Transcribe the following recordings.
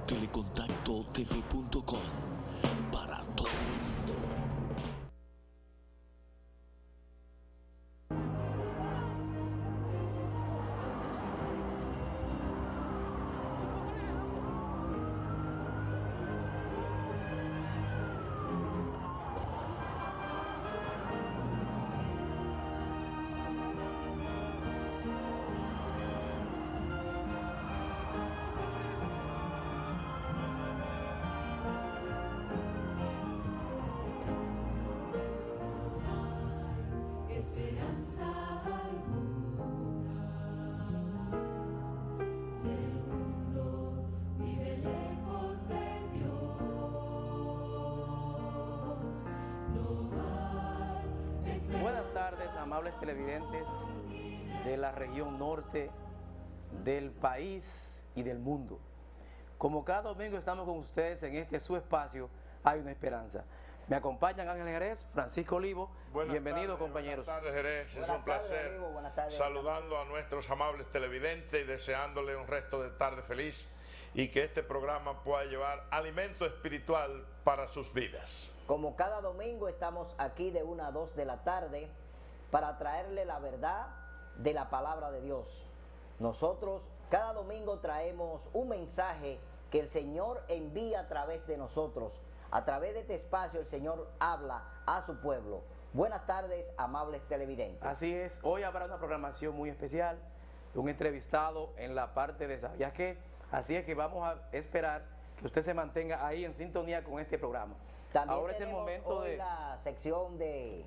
Telecontactotv.com para todo el mundo. Buenas tardes, amables televidentes de la región norte del país y del mundo. Como cada domingo estamos con ustedes en este su espacio, Hay una Esperanza. Me acompañan Ángel Jerez, Francisco Olivo. Bienvenidos, compañeros. Buenas tardes, Jerez. Es un placer saludando a nuestros amables televidentes y deseándole un resto de tarde feliz y que este programa pueda llevar alimento espiritual para sus vidas. Como cada domingo estamos aquí de 1 a 2 de la tarde para traerle la verdad de la palabra de Dios. Nosotros cada domingo traemos un mensaje que el Señor envía a través de nosotros. A través de este espacio el Señor habla a su pueblo. Buenas tardes, amables televidentes. Así es, hoy habrá una programación muy especial, un entrevistado en la parte de ¿sabías qué? Así es que vamos a esperar que usted se mantenga ahí en sintonía con este programa. También ahora es el momento hoy de la sección de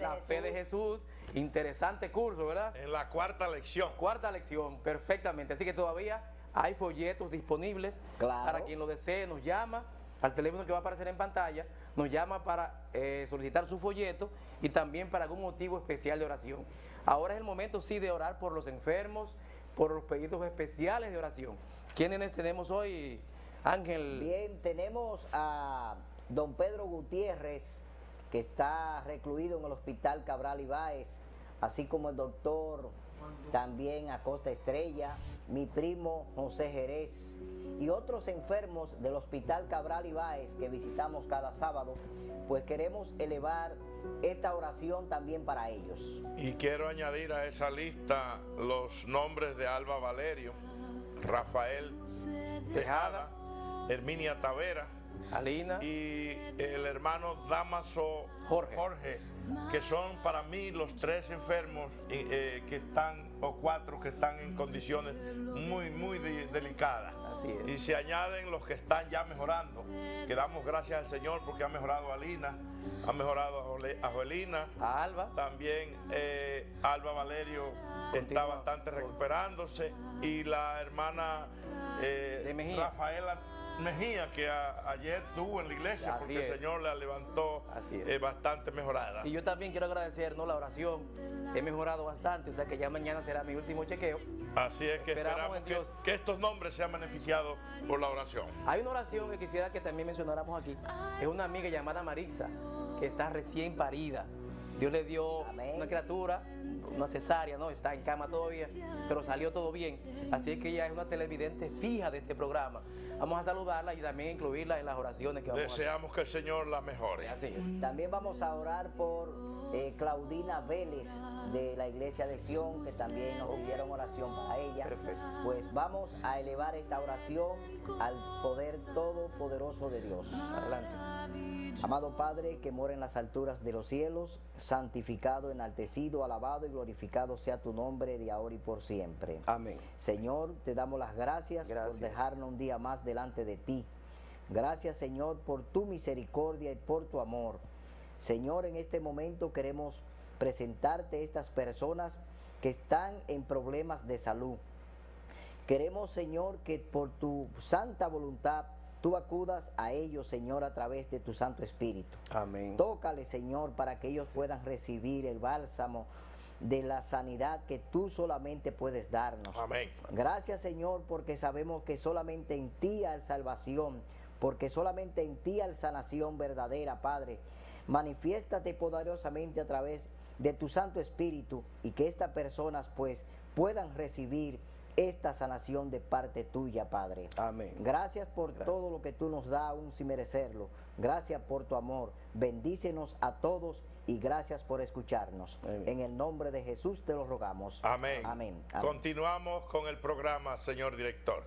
la fe de Jesús. Interesante curso, ¿verdad? En la cuarta lección. Cuarta lección, perfectamente. Así que todavía hay folletos disponibles. Claro. Para quien lo desee, nos llama al teléfono que va a aparecer en pantalla, nos llama para solicitar su folleto y también para algún motivo especial de oración. Ahora es el momento, sí, de orar por los enfermos, por los pedidos especiales de oración. ¿Quiénes tenemos hoy, Ángel? Bien, tenemos a don Pedro Gutiérrez, que está recluido en el Hospital Cabral Ibáez, así como el doctor también Acosta Estrella, mi primo José Jerez y otros enfermos del Hospital Cabral Ibáez que visitamos cada sábado. Pues queremos elevar esta oración también para ellos. Y quiero añadir a esa lista los nombres de Alba Valerio, Rafael Tejada, Herminia Tavera, Alina y el hermano Damaso Jorge, que son para mí los tres enfermos que están, o cuatro que están en condiciones muy delicadas. Así es. Y se añaden los que están ya mejorando, que damos gracias al Señor porque ha mejorado a Alina, ha mejorado a Joelina, a Alba. También Alba Valerio está bastante recuperándose, y la hermana Rafaela Mejía, que ayer estuvo en la iglesia porque el Señor la levantó bastante mejorada. Y yo también quiero agradecer, ¿no?, la oración. He mejorado bastante, o sea que ya mañana será mi último chequeo. Así es que esperamos en Dios que estos nombres sean beneficiados por la oración. Hay una oración que quisiera que también mencionáramos aquí. Es una amiga llamada Marixa, que está recién parida. Dios le dio una criatura, una cesárea, ¿no? Está en cama todavía, pero salió todo bien. Así es que ella es una televidente fija de este programa. Vamos a saludarla y también incluirla en las oraciones que vamos a hacer. Deseamos que el Señor la mejore. Así es. También vamos a orar por Claudina Vélez de la Iglesia de Sion, que también nos pidieron oración para ella. Perfecto. Pues vamos a elevar esta oración al poder todopoderoso de Dios. Adelante. Amado Padre, que mora en las alturas de los cielos, santificado, enaltecido, alabado y glorificado sea tu nombre de ahora y por siempre. Amén. Señor, te damos las gracias por dejarnos un día más delante de ti. Gracias, Señor, por tu misericordia y por tu amor. Señor, en este momento queremos presentarte estas personas que están en problemas de salud. Queremos, Señor, que por tu santa voluntad tú acudas a ellos, Señor, a través de tu Santo Espíritu. Amén. Tócale, Señor, para que ellos puedan recibir el bálsamo de la sanidad que tú solamente puedes darnos. Amén. Gracias, Señor, porque sabemos que solamente en ti hay salvación, porque solamente en ti hay sanación verdadera, Padre. Manifiéstate poderosamente a través de tu Santo Espíritu y que estas personas pues puedan recibir esta sanación de parte tuya, Padre. Amén. Gracias por todo lo que tú nos das, aún sin merecerlo. Gracias por tu amor. Bendícenos a todos y gracias por escucharnos. Amén. En el nombre de Jesús te lo rogamos. Amén. Amén. Amén. Continuamos con el programa, señor director.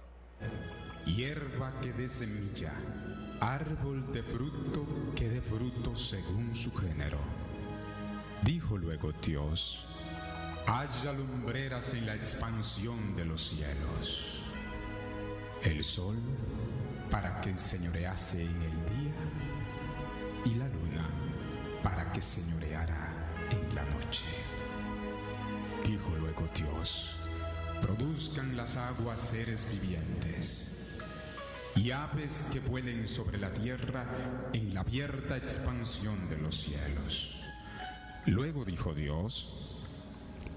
Hierba que dé semilla, árbol de fruto que dé fruto según su género. Dijo luego Dios: haya lumbreras en la expansión de los cielos, el sol para que señorease en el día y la luna para que señoreara en la noche. Dijo luego Dios: produzcan las aguas seres vivientes y aves que vuelen sobre la tierra en la abierta expansión de los cielos. Luego dijo Dios: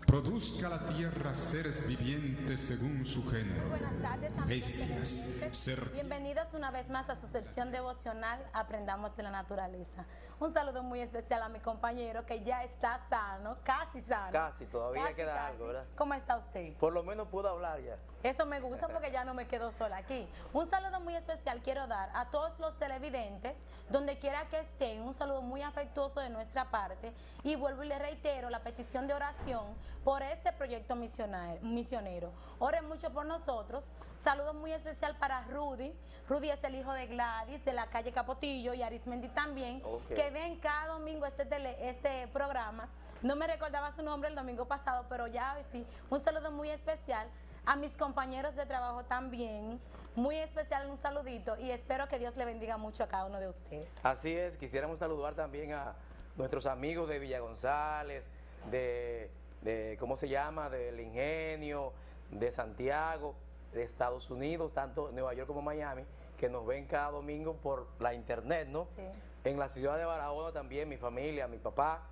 produzca la tierra seres vivientes según su género. Buenas tardes, bestias, bienvenidos una vez más a su sección devocional Aprendamos de la Naturaleza. Un saludo muy especial a mi compañero que ya está sano, casi sano. Casi, todavía queda algo, ¿verdad? ¿Cómo está usted? Por lo menos puedo hablar ya. Eso me gusta porque ya no me quedo sola aquí. Un saludo muy especial quiero dar a todos los televidentes, donde quiera que estén, un saludo muy afectuoso de nuestra parte, y vuelvo y le reitero la petición de oración por este proyecto misionero. Oren mucho por nosotros. Saludo muy especial para Rudy. Rudy es el hijo de Gladys, de la calle Capotillo, y Arismendi también, que ven cada domingo este programa. No me recordaba su nombre el domingo pasado, pero ya hoy sí. Un saludo muy especial a mis compañeros de trabajo también, muy especial un saludito, y espero que Dios le bendiga mucho a cada uno de ustedes. Así es, quisiéramos saludar también a nuestros amigos de Villa González, de ¿cómo se llama?, del Ingenio, de Santiago, de Estados Unidos, tanto Nueva York como Miami, que nos ven cada domingo por la internet, ¿no? Sí. En la ciudad de Barahona también, mi familia, mi papá,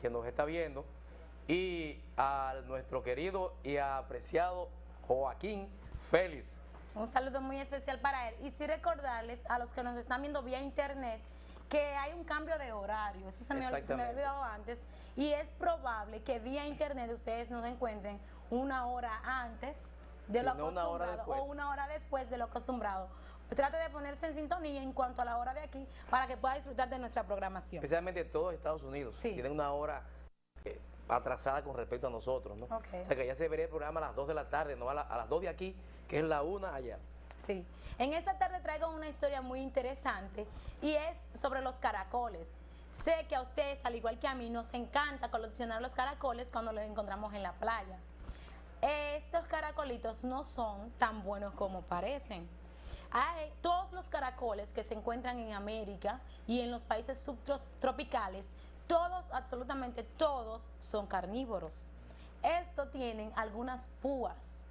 que nos está viendo, y a nuestro querido y apreciado Joaquín Félix. Un saludo muy especial para él. Y sí recordarles a los que nos están viendo vía internet que hay un cambio de horario. Eso se me había olvidado antes. Y es probable que vía internet ustedes nos encuentren una hora antes de lo acostumbrado o una hora después de lo acostumbrado. Trate de ponerse en sintonía en cuanto a la hora de aquí para que pueda disfrutar de nuestra programación. Especialmente todos Estados Unidos. Sí. Tienen una hora atrasada con respecto a nosotros, ¿no? Okay. O sea que ya se vería el programa a las 2 de la tarde, no a las 2 de aquí, que es la 1 allá. Sí. En esta tarde traigo una historia muy interesante y es sobre los caracoles. Sé que a ustedes, al igual que a mí, nos encanta coleccionar los caracoles cuando los encontramos en la playa. Estos caracolitos no son tan buenos como parecen. Todos los caracoles que se encuentran en América y en los países subtropicales, todos, absolutamente todos, son carnívoros. Estos tienen algunas púas,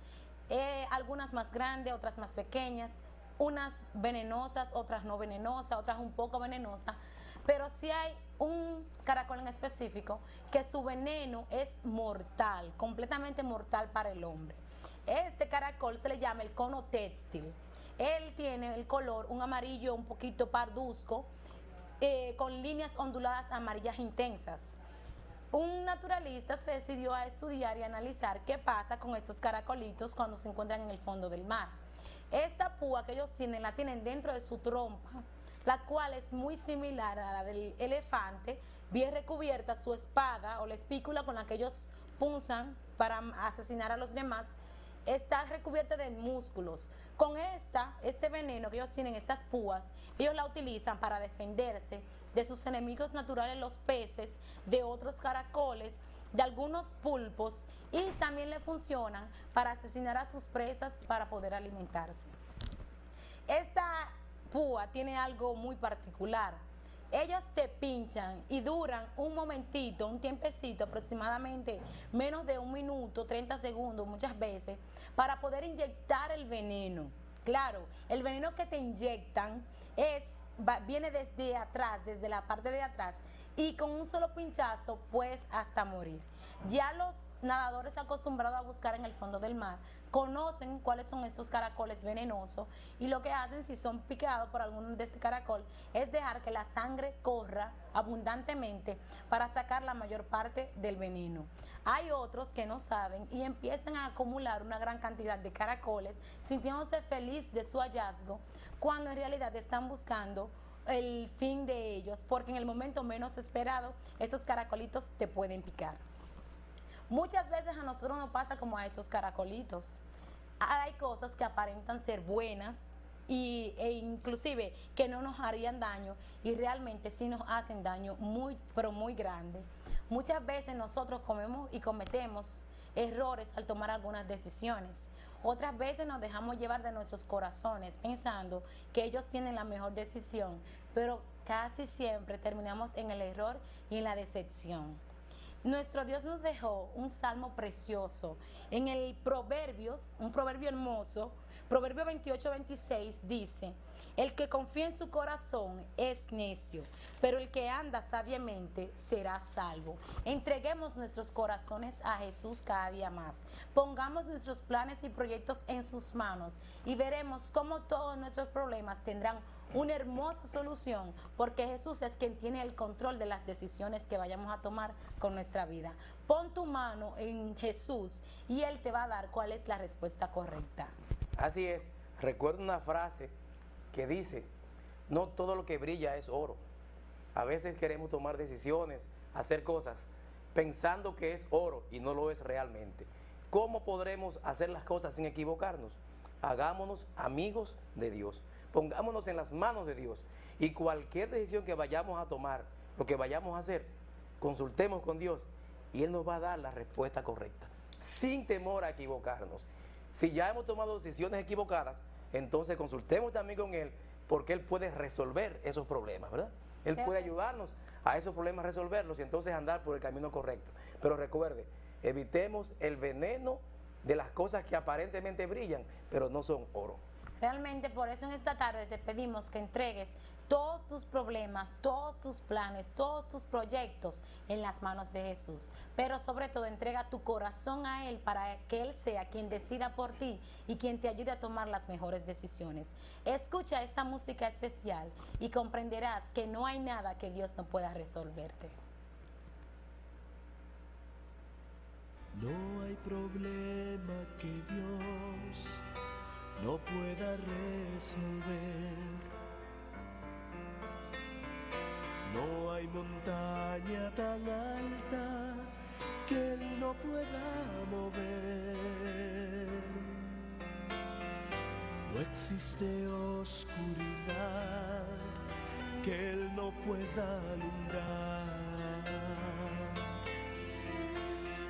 algunas más grandes, otras más pequeñas, unas venenosas, otras no venenosas, otras un poco venenosas, pero sí hay un caracol en específico que su veneno es mortal, completamente mortal para el hombre. Este caracol se le llama el cono textil. Él tiene el color, un amarillo un poquito parduzco, con líneas onduladas amarillas intensas. Un naturalista se decidió a estudiar y analizar qué pasa con estos caracolitos cuando se encuentran en el fondo del mar. Esta púa que ellos tienen, la tienen dentro de su trompa, la cual es muy similar a la del elefante, bien recubierta su espada o la espícula con la que ellos punzan para asesinar a los demás, está recubierta de músculos. Con este veneno que ellos tienen, estas púas, ellos la utilizan para defenderse de sus enemigos naturales, los peces, de otros caracoles, de algunos pulpos, y también le funcionan para asesinar a sus presas para poder alimentarse. Esta púa tiene algo muy particular. Ellas te pinchan y duran un momentito, un tiempecito, aproximadamente menos de 1 minuto, 30 segundos muchas veces, para poder inyectar el veneno. Claro, el veneno que te inyectan viene desde atrás, desde la parte de atrás, y con un solo pinchazo puedes hasta morir. Ya los nadadores acostumbrados a buscar en el fondo del mar conocen cuáles son estos caracoles venenosos y lo que hacen si son picados por algún de este caracol es dejar que la sangre corra abundantemente para sacar la mayor parte del veneno. Hay otros que no saben y empiezan a acumular una gran cantidad de caracoles sintiéndose feliz de su hallazgo cuando en realidad están buscando el fin de ellos, porque en el momento menos esperado estos caracolitos te pueden picar. Muchas veces a nosotros nos pasa como a esos caracolitos. Hay cosas que aparentan ser buenas e inclusive que no nos harían daño y realmente sí nos hacen daño muy, pero muy grande. Muchas veces nosotros comemos y cometemos errores al tomar algunas decisiones. Otras veces nos dejamos llevar de nuestros corazones pensando que ellos tienen la mejor decisión, pero casi siempre terminamos en el error y en la decepción. Nuestro Dios nos dejó un salmo precioso. En el Proverbios, un proverbio hermoso, Proverbio 28-26 dice: el que confía en su corazón es necio, pero el que anda sabiamente será salvo. Entreguemos nuestros corazones a Jesús cada día más. Pongamos nuestros planes y proyectos en sus manos y veremos cómo todos nuestros problemas tendrán una hermosa solución, porque Jesús es quien tiene el control de las decisiones que vayamos a tomar con nuestra vida. Pon tu mano en Jesús y Él te va a dar cuál es la respuesta correcta. Así es. Recuerdo una frase que dice: no todo lo que brilla es oro. A veces queremos tomar decisiones, hacer cosas, pensando que es oro y no lo es realmente. ¿Cómo podremos hacer las cosas sin equivocarnos? Hagámonos amigos de Dios. Pongámonos en las manos de Dios y cualquier decisión que vayamos a tomar, lo que vayamos a hacer, consultemos con Dios y Él nos va a dar la respuesta correcta, sin temor a equivocarnos. Si ya hemos tomado decisiones equivocadas, entonces consultemos también con Él, porque Él puede resolver esos problemas, ¿verdad? Él puede ayudarnos a esos problemas, resolverlos y entonces andar por el camino correcto. Pero recuerde, evitemos el veneno de las cosas que aparentemente brillan, pero no son oro. Realmente por eso en esta tarde te pedimos que entregues todos tus problemas, todos tus planes, todos tus proyectos en las manos de Jesús. Pero sobre todo entrega tu corazón a Él para que Él sea quien decida por ti y quien te ayude a tomar las mejores decisiones. Escucha esta música especial y comprenderás que no hay nada que Dios no pueda resolverte. No hay problema que Dios no pueda resolver. No hay montaña tan alta que Él no pueda mover. No existe oscuridad que Él no pueda alumbrar.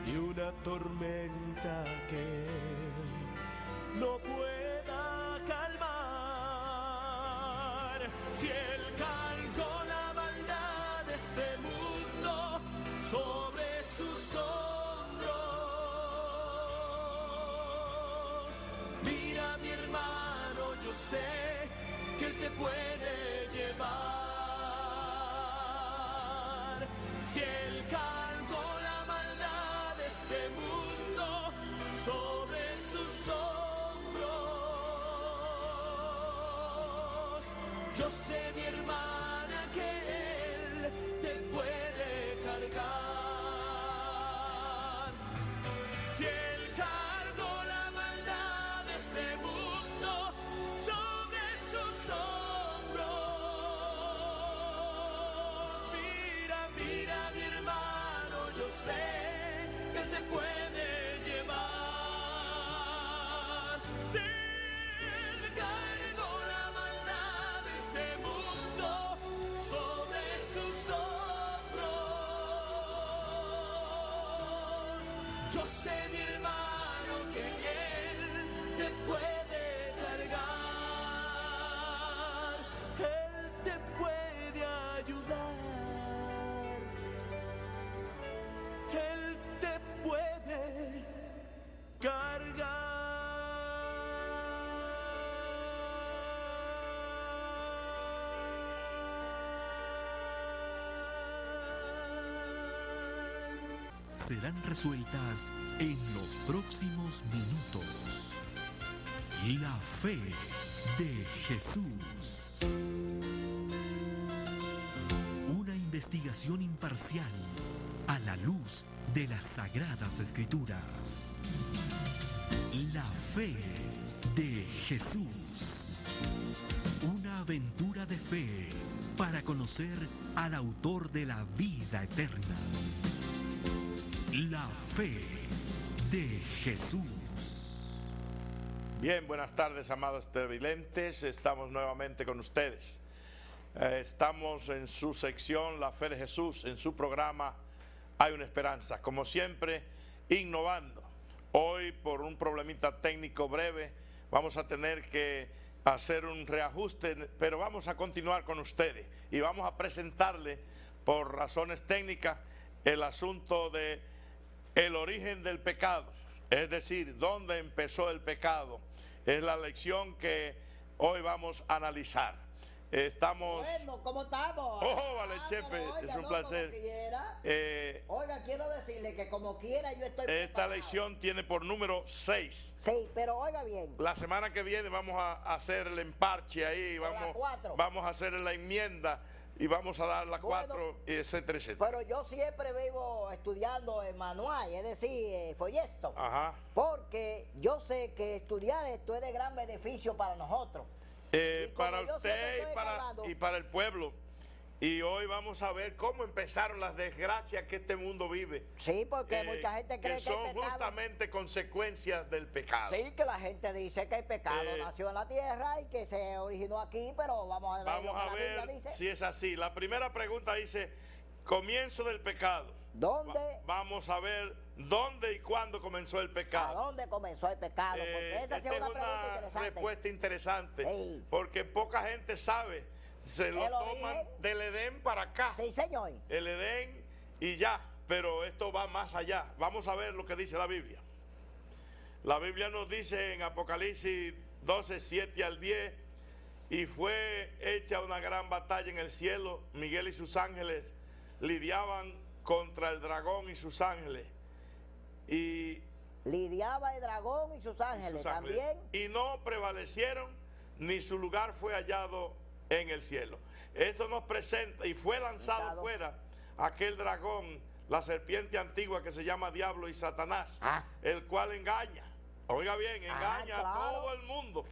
Ni una tormenta que Él no pueda calmar. Si Él cargó la maldad de este mundo sobre sus hombros, mira mi hermano, yo sé que Él te puede llevar. Si Él cargó la maldad de este mundo sobre sus hombros, yo sé, mi hermana, que Él te puede cargar. Si Él cargó la maldad de este mundo sobre sus hombros, mira, mira, mi hermano, yo sé que Él te puede llevar. Si Él cargó la maldad de este mundo sobre sus hombros, serán resueltas en los próximos minutos. La fe de Jesús. Una investigación imparcial a la luz de las Sagradas Escrituras. La fe de Jesús. Una aventura de fe para conocer al autor de la vida eterna. La fe de Jesús. Bien, buenas tardes, amados televidentes. Estamos nuevamente con ustedes. Estamos en su sección La Fe de Jesús, en su programa Hay una Esperanza. Como siempre, innovando. Hoy, por un problemita técnico breve, vamos a tener que hacer un reajuste, pero vamos a continuar con ustedes y vamos a presentarle, por razones técnicas, el asunto de el origen del pecado, es decir, dónde empezó el pecado. Es la lección que hoy vamos a analizar. Estamos... Bueno, ¿cómo estamos? Oh, vale, Chepe, oiga, es un placer. Oiga, quiero decirle que como quiera yo estoy Esta preparado. lección tiene por número 6. Sí, pero oiga bien. La semana que viene vamos a hacer el emparche ahí, vamos a hacer la enmienda y vamos a dar la 4, etcétera, etcétera. Pero yo siempre vivo estudiando el manual, es decir, folleto. Ajá. Porque yo sé que estudiar esto es de gran beneficio para nosotros. Para usted y para el pueblo. Y hoy vamos a ver cómo empezaron las desgracias que este mundo vive. Sí, porque mucha gente cree que son el pecado, justamente consecuencias del pecado. Sí, que la gente dice que el pecado nació en la tierra y que se originó aquí, pero vamos a ver lo que la Biblia dice. Si es así. La primera pregunta dice, comienzo del pecado. ¿Dónde? Vamos a ver dónde y cuándo comenzó el pecado. ¿A dónde comenzó el pecado? Porque esa esta es una es pregunta una interesante. respuesta interesante, Sí. porque poca gente sabe. Se lo toman del Edén para acá. Sí, señor. El Edén y ya, pero esto va más allá. Vamos a ver lo que dice la Biblia. La Biblia nos dice en Apocalipsis 12, 7 al 10, y fue hecha una gran batalla en el cielo. Miguel y sus ángeles lidiaban contra el dragón y sus ángeles. Y lidiaba el dragón y sus ángeles también. Y no prevalecieron, ni su lugar fue hallado en el cielo. Esto nos presenta, y fue lanzado fuera aquel dragón, la serpiente antigua que se llama Diablo y Satanás, el cual engaña, oiga bien, engaña a todo el mundo.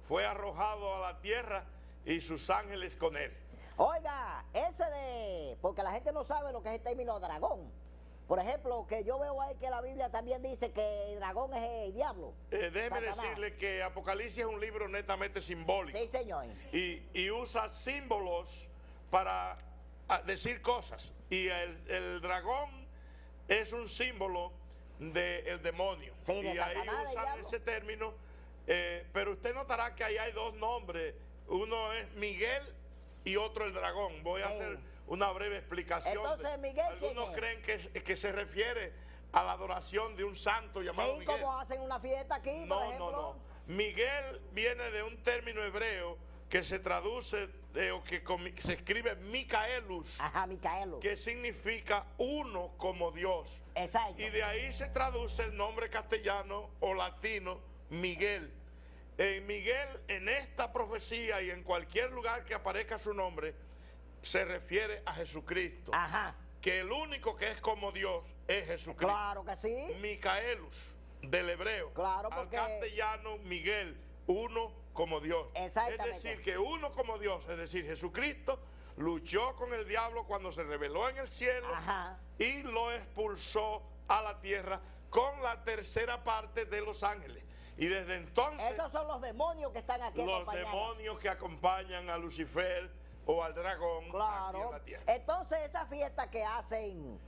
Fue arrojado a la tierra y sus ángeles con él. Oiga, porque la gente no sabe lo que es el término dragón. Por ejemplo, que yo veo ahí que la Biblia también dice que el dragón es el diablo. Déjeme decirle que Apocalipsis es un libro netamente simbólico. Sí, señor. Y usa símbolos para decir cosas. Y el dragón es un símbolo del demonio. Sí, de y Satanás, ahí usan ese término. Pero usted notará que ahí hay dos nombres. Uno es Miguel y otro el dragón. Voy a hacer una breve explicación. Entonces, Miguel, algunos creen que se refiere a la adoración de un santo llamado Miguel. como hacen una fiesta aquí, por ejemplo. No. Miguel viene de un término hebreo que se traduce o que se escribe Micaelus. Ajá, Micaelus. Que significa uno como Dios. Exacto. Y de ahí se traduce el nombre castellano o latino Miguel. Miguel, en esta profecía y en cualquier lugar que aparezca su nombre, se refiere a Jesucristo. Ajá. Que el único que es como Dios es Jesucristo. Claro que sí. Micaelus, del hebreo. Claro, porque... Al castellano, Miguel, uno como Dios. Exactamente. Es decir, que uno como Dios, es decir, Jesucristo, luchó con el diablo cuando se rebeló en el cielo. Ajá. Y lo expulsó a la tierra con la tercera parte de los ángeles. Y desde entonces... Esos son los demonios que están aquí. Los demonios que acompañan a Lucifer o al dragón aquí en la tierra. Entonces esa fiesta que hacen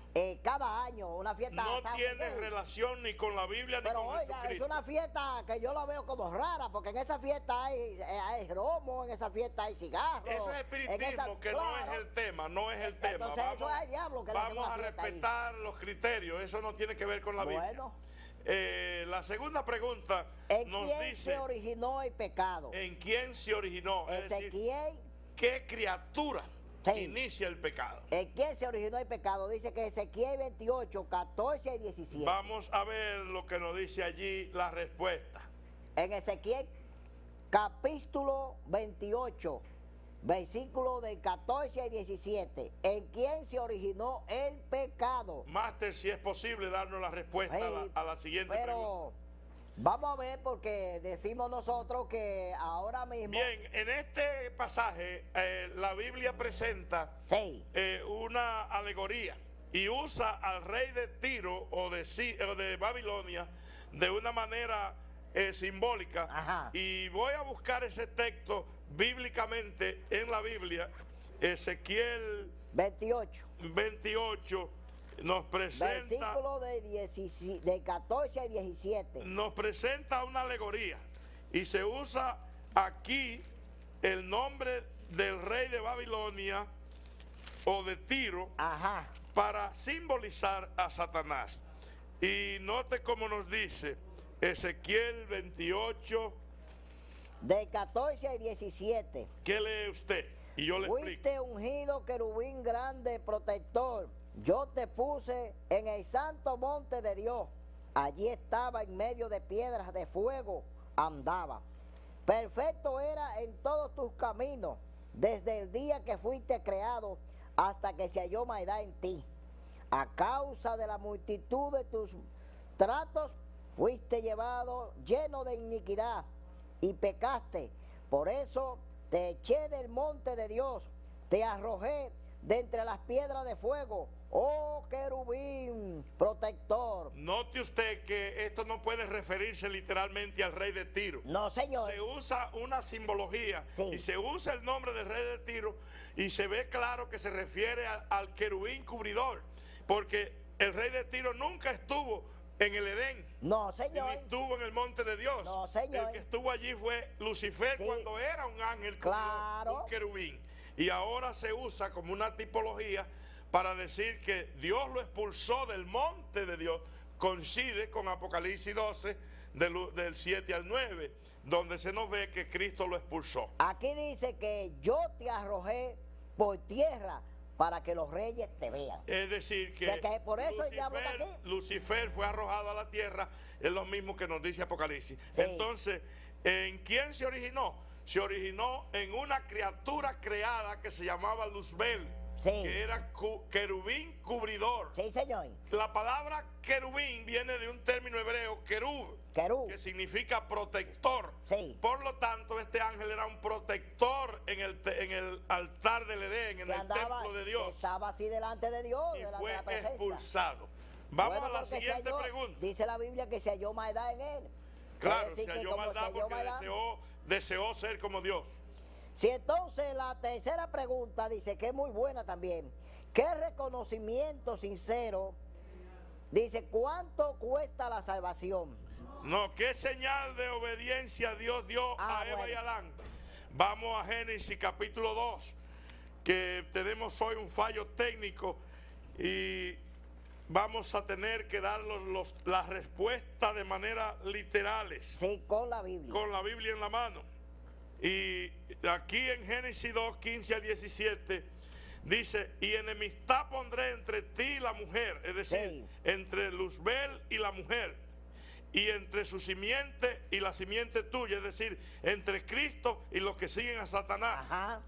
cada año, una fiesta no San tiene Miguel, relación ni con la Biblia ni con Jesucristo. Es una fiesta que yo la veo como rara, porque en esa fiesta hay romo, en esa fiesta hay cigarros. Eso es espiritismo, que no es el tema, no es el tema. Entonces eso es el diablo que vamos a respetar los criterios, eso no tiene que ver con la Biblia. La segunda pregunta nos dice... ¿En quién se originó el pecado? ¿En quién se originó? Ezequiel. ¿Qué criatura inicia el pecado. ¿En quién se originó el pecado? Dice que Ezequiel 28, 14 y 17. Vamos a ver lo que nos dice allí la respuesta. En Ezequiel capítulo 28, versículo del 14 al 17. ¿En quién se originó el pecado? Máster, si es posible darnos la respuesta a la siguiente pregunta. Vamos a ver, porque decimos nosotros que ahora mismo... Bien, en este pasaje la Biblia presenta una alegoría y usa al rey de Tiro o de Babilonia de una manera simbólica. Ajá. Y voy a buscar ese texto bíblicamente en la Biblia. Ezequiel 28 nos presenta, versículo de 14 a 17. nos presenta una alegoría y se usa aquí el nombre del rey de Babilonia o de Tiro para simbolizar a Satanás. Y note cómo nos dice Ezequiel 28 de 14 a 17. ¿Qué lee usted? Y yo le explico. Fuiste ungido querubín grande protector. Yo te puse en el santo monte de Dios. Allí estaba en medio de piedras de fuego, andaba. Perfecto era en todos tus caminos, desde el día que fuiste creado hasta que se halló maldad en ti. A causa de la multitud de tus tratos, fuiste llevado lleno de iniquidad y pecaste. Por eso te eché del monte de Dios, te arrojé de entre las piedras de fuego, oh querubín protector. Note usted que esto no puede referirse literalmente al rey de Tiro. No, señor. Se usa una simbología y se usa el nombre del rey de Tiro y se ve claro que se refiere al querubín cubridor, porque el rey de Tiro nunca estuvo en el Edén. No, señor. Ni estuvo en el monte de Dios. No, señor. El que estuvo allí fue Lucifer cuando era un ángel, un querubín. Y ahora se usa como una tipología para decir que Dios lo expulsó del monte de Dios. Coincide con Apocalipsis 12 del 7 al 9, donde se nos ve que Cristo lo expulsó. Aquí dice que yo te arrojé por tierra para que los reyes te vean. Es decir, que, por eso Lucifer, Lucifer fue arrojado a la tierra, es lo mismo que nos dice Apocalipsis. Entonces, ¿en quién se originó? Se originó en una criatura creada que se llamaba Luzbel, que era querubín cubridor. Sí, señor. La palabra querubín viene de un término hebreo, querub, que significa protector. Sí. Por lo tanto, este ángel era un protector en el altar del Edén, en el templo de Dios. Estaba así delante de Dios, y fue expulsado. Vamos a la siguiente pregunta. Dice la Biblia que se halló maldad en él. Claro, se halló maldad porque deseó ser como Dios. Si entonces la tercera pregunta dice que es muy buena también. ¿Qué reconocimiento sincero? Dice, ¿cuánto cuesta la salvación? No, ¿qué señal de obediencia Dios dio a Eva y Adán? Vamos a Génesis capítulo 2, que tenemos hoy un fallo técnico y vamos a tener que dar las respuestas de manera literales. Sí, con la Biblia. Con la Biblia en la mano. Y aquí en Génesis 2, 15 al 17, dice, y enemistad pondré entre ti y la mujer, es decir, entre Luzbel y la mujer, y entre su simiente y la simiente tuya, es decir, entre Cristo y los que siguen a Satanás. Ajá.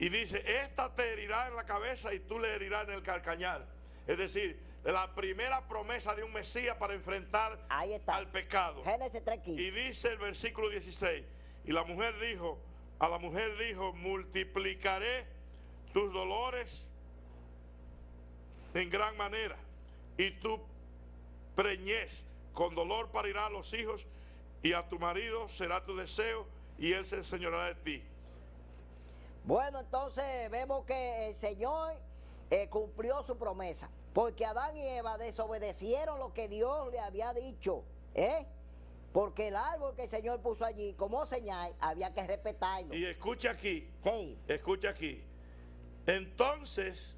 Y dice, esta te herirá en la cabeza y tú le herirás en el calcañar. Es decir, la primera promesa de un Mesías para enfrentar al pecado. Génesis 3:15. Y dice el versículo 16, y la mujer dijo, multiplicaré tus dolores en gran manera, y tu preñez con dolor parirá a los hijos, y a tu marido será tu deseo, y él se enseñoreará de ti. Bueno, entonces vemos que el Señor cumplió su promesa, porque Adán y Eva desobedecieron lo que Dios le había dicho, porque el árbol que el Señor puso allí como señal había que respetarlo. Y escucha aquí, sí. Escucha aquí, entonces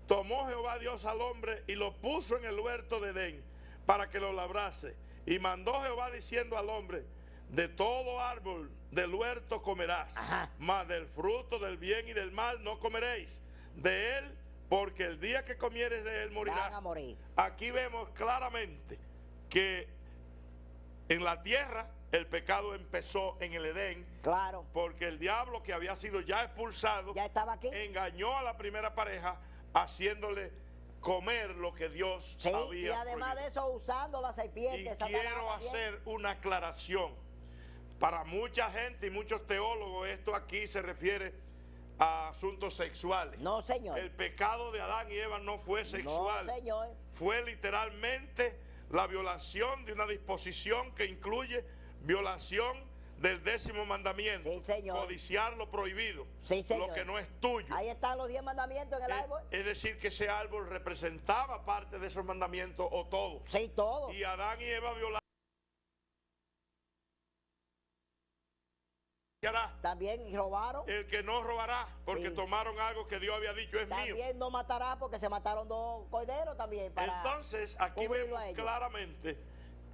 tomó Jehová Dios al hombre y lo puso en el huerto de Edén para que lo labrase, y mandó Jehová diciendo al hombre, de todo árbol del huerto comerás, mas del fruto del bien y del mal no comeréis de él, porque el día que comieres de él morirás. Van a morir. Aquí vemos claramente que en la tierra el pecado empezó en el Edén. Claro. Porque el diablo, que había sido ya expulsado, ya estaba aquí, engañó a la primera pareja haciéndole comer lo que Dios había y además prohibido. de eso usando la serpiente. Y quiero hacer una aclaración. Para mucha gente y muchos teólogos, esto aquí se refiere a asuntos sexuales. No, señor. El pecado de Adán y Eva no fue sexual. No, señor. Fue literalmente la violación de una disposición que incluye violación del 10º mandamiento. Sí, señor. Codiciar lo prohibido. Sí, señor. Lo que no es tuyo. Ahí están los 10 mandamientos en el árbol. Es decir, que ese árbol representaba parte de esos mandamientos o todo. Sí, todo. Y Adán y Eva violaron. También robaron. El que no robará, porque tomaron algo que Dios había dicho es mío. También no matará, porque se mataron 2 corderos también. Entonces, aquí vemos claramente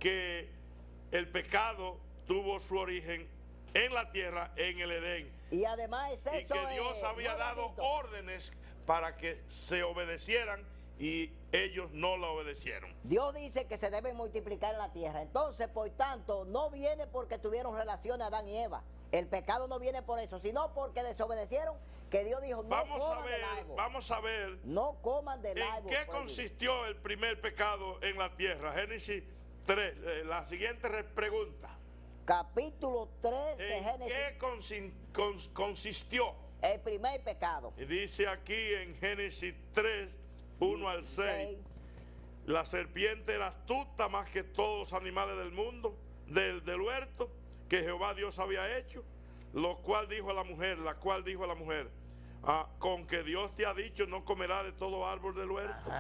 que el pecado tuvo su origen en la tierra, en el Edén. Y además es eso. Y que Dios había dado órdenes para que se obedecieran y ellos no la obedecieron. Dios dice que se deben multiplicar en la tierra. Entonces, por tanto, no viene porque tuvieron relaciones Adán y Eva. El pecado no viene por eso, sino porque desobedecieron, que Dios dijo, no coman del árbol. Vamos a ver. No coman del árbol. ¿En qué consistió el primer pecado en la tierra? Génesis 3. La siguiente pregunta. Capítulo 3 de Génesis. ¿En qué consistió? El primer pecado. Y dice aquí en Génesis 3, 1 al 6. La serpiente era astuta más que todos los animales del mundo, del huerto, que Jehová Dios había hecho, la cual dijo a la mujer, con que Dios te ha dicho, no comerás de todo árbol del huerto.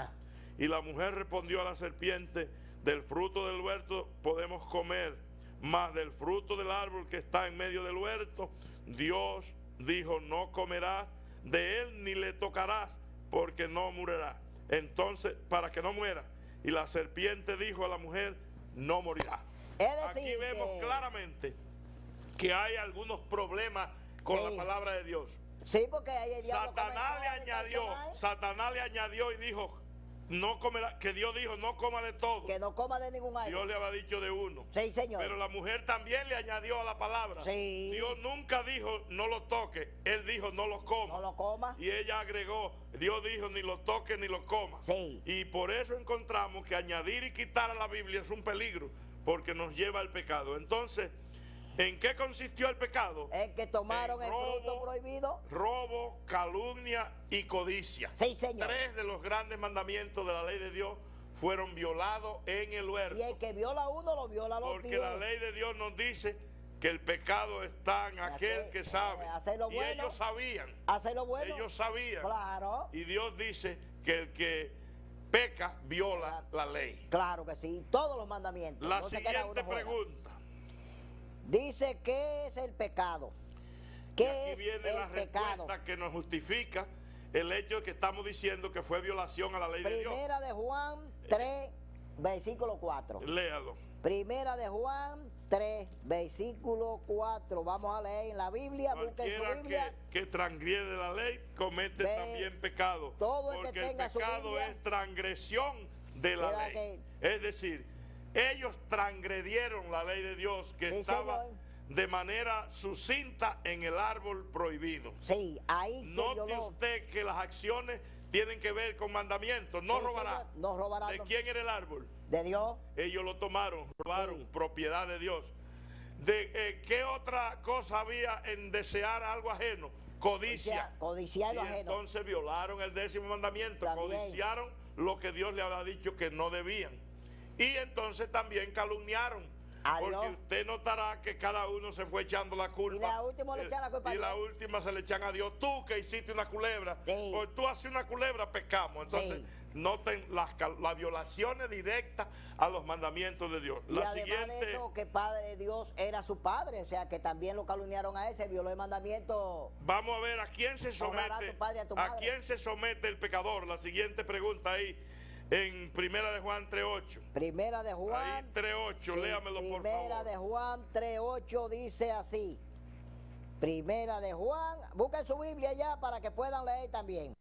Y la mujer respondió a la serpiente, del fruto del huerto podemos comer, mas del fruto del árbol que está en medio del huerto, Dios dijo, no comerás de él ni le tocarás, porque no morirá. Entonces, para que no muera. Y la serpiente dijo a la mujer, no morirá. Es decir, aquí vemos claramente que hay algunos problemas con la palabra de Dios. Sí, porque ahí el diablo Satanás le añadió y dijo, no comerá, que Dios dijo, no coma de todo. Que no coma de ningún árbol. Dios le había dicho de uno. Sí, señor. Pero la mujer también le añadió a la palabra. Sí. Dios nunca dijo, no lo toque. Él dijo, no lo coma. No lo coma. Y ella agregó, Dios dijo, ni lo toque ni lo coma. Sí. Y por eso encontramos que añadir y quitar a la Biblia es un peligro, porque nos lleva al pecado. Entonces, ¿en qué consistió el pecado? En que tomaron el fruto prohibido. Robo, calumnia y codicia. Sí, señor. 3 de los grandes mandamientos de la ley de Dios fueron violados en el huerto. Y el que viola uno, lo viola los 10. Porque la ley de Dios nos dice que el pecado está en aquel que sabe. Y ellos sabían. Hacer lo bueno. Ellos sabían. Claro. Y Dios dice que el que peca viola la ley. Claro que sí, todos los mandamientos. La siguiente pregunta. Dice, ¿qué es el pecado? ¿Qué es el pecado? Aquí viene la respuesta que nos justifica el hecho de que estamos diciendo que fue violación a la ley de Dios. Primera de Juan 3, versículo 4. Léalo. Primera de Juan 3, versículo 4. Vamos a leer en la Biblia. Busquen su Biblia. Que transgrede la ley comete también pecado. Todo el porque que tenga el pecado su Biblia, es transgresión de la ley. Es decir, ellos transgredieron la ley de Dios que estaba de manera sucinta en el árbol prohibido. Sí, ahí se Note usted que las acciones tienen que ver con mandamientos. No robará. Señor, no robará. ¿De quién era el árbol? De Dios. Ellos lo tomaron, robaron, propiedad de Dios. ¿Qué otra cosa había en desear algo ajeno? Codicia. Codiciar lo ajeno. Entonces violaron el 10º mandamiento. También. Codiciaron lo que Dios le había dicho que no debían. Y entonces también calumniaron. Porque usted notará que cada uno se fue echando la culpa. Y la última le echan la culpa a Dios. Y la última se le echan a Dios. Tú que hiciste una culebra. Sí. Por tú haces una culebra, pecamos. Entonces, noten las violaciones directas a los mandamientos de Dios. Y además de eso, que Padre Dios era su padre. O sea, que también lo calumniaron a él. Se violó el mandamiento. Vamos a ver a quién se somete. ¿A quién se somete el pecador? La siguiente pregunta ahí. En Primera de Juan 3:8. Primera de Juan. Ahí 3:8, léamelo por favor. Primera de Juan 3:8 dice así. Primera de Juan, busquen su Biblia ya para que puedan leer también.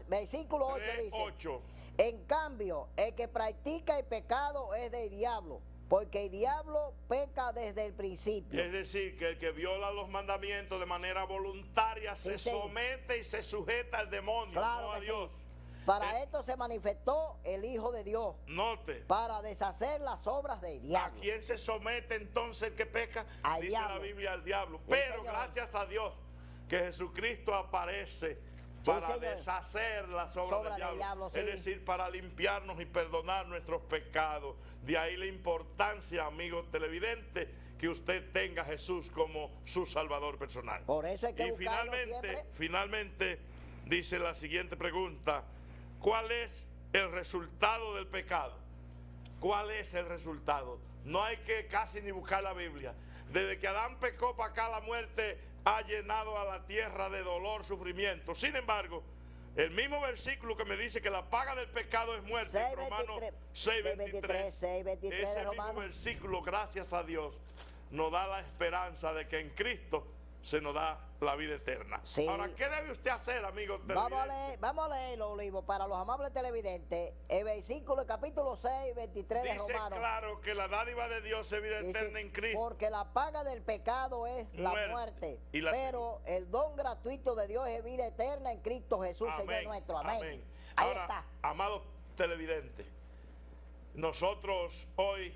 Versículo 8 dice, 8. En cambio, el que practica el pecado es del diablo, porque el diablo peca desde el principio. Es decir, que el que viola los mandamientos de manera voluntaria se somete y se sujeta al demonio, claro, no a Dios. Sí. Para esto se manifestó el Hijo de Dios. Note. Para deshacer las obras del diablo. ¿A quién se somete entonces el que peca? Al Dice diablo. la Biblia, al diablo. Pero gracias a Dios que Jesucristo aparece para deshacer las obras del diablo. Sí. Es decir, para limpiarnos y perdonar nuestros pecados. De ahí la importancia, amigos televidentes, que usted tenga a Jesús como su Salvador personal. Por eso hay que y buscarlo siempre. finalmente, dice la siguiente pregunta. ¿Cuál es el resultado del pecado? ¿Cuál es el resultado? No hay que casi ni buscar la Biblia. Desde que Adán pecó para acá, la muerte ha llenado a la tierra de dolor, sufrimiento. Sin embargo, el mismo versículo que me dice que la paga del pecado es muerte, Romanos 6:23, ese mismo versículo, gracias a Dios, nos da la esperanza de que en Cristo se nos da la vida eterna. Sí. Ahora, ¿qué debe usted hacer, amigos televidentes? Vamos a leerlo, Olivo, para los amables televidentes. El versículo, el capítulo 6, 23 de Romanos. Dice claro que la dádiva de Dios es vida eterna en Cristo. Porque la paga del pecado es la muerte. Pero el don gratuito de Dios es vida eterna en Cristo Jesús, Señor nuestro. Amén. Ahí Ahora, está. amados televidentes, nosotros hoy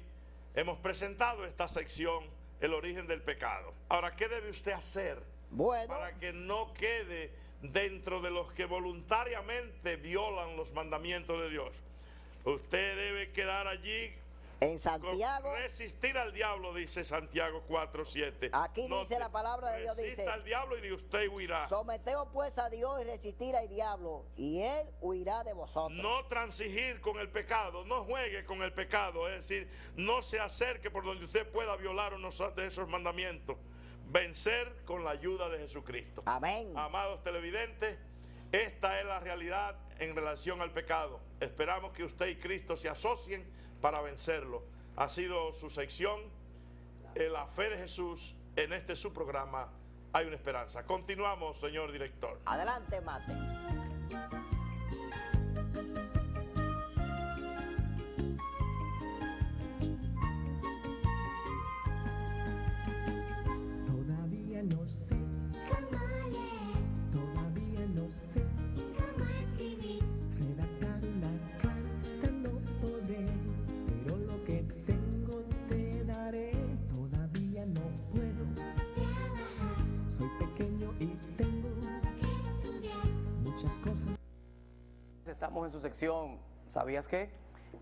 hemos presentado esta sección, el origen del pecado. Ahora, ¿qué debe usted hacer para que no quede dentro de los que voluntariamente violan los mandamientos de Dios? Usted debe quedar allí en Santiago. Resistir al diablo, dice Santiago 4:7. Aquí dice la palabra de Dios, dice, resista al diablo y de usted huirá. Someteos pues a Dios y resistir al diablo, y él huirá de vosotros. No transigir con el pecado, no juegue con el pecado, es decir, no se acerque por donde usted pueda violar uno de esos mandamientos. Vencer con la ayuda de Jesucristo. Amén. Amados televidentes, esta es la realidad en relación al pecado. Esperamos que usted y Cristo se asocien para vencerlo. Ha sido su sección, la fe de Jesús, en este su programa, Hay una Esperanza. Continuamos, señor director. Adelante, Mate. Todavía no sé cómo leer, todavía no sé cómo escribir, redactar una carta no podré, pero lo que tengo te daré. Todavía no puedo trabajar, soy pequeño y tengo que estudiar muchas cosas. Estamos en su sección, ¿sabías qué?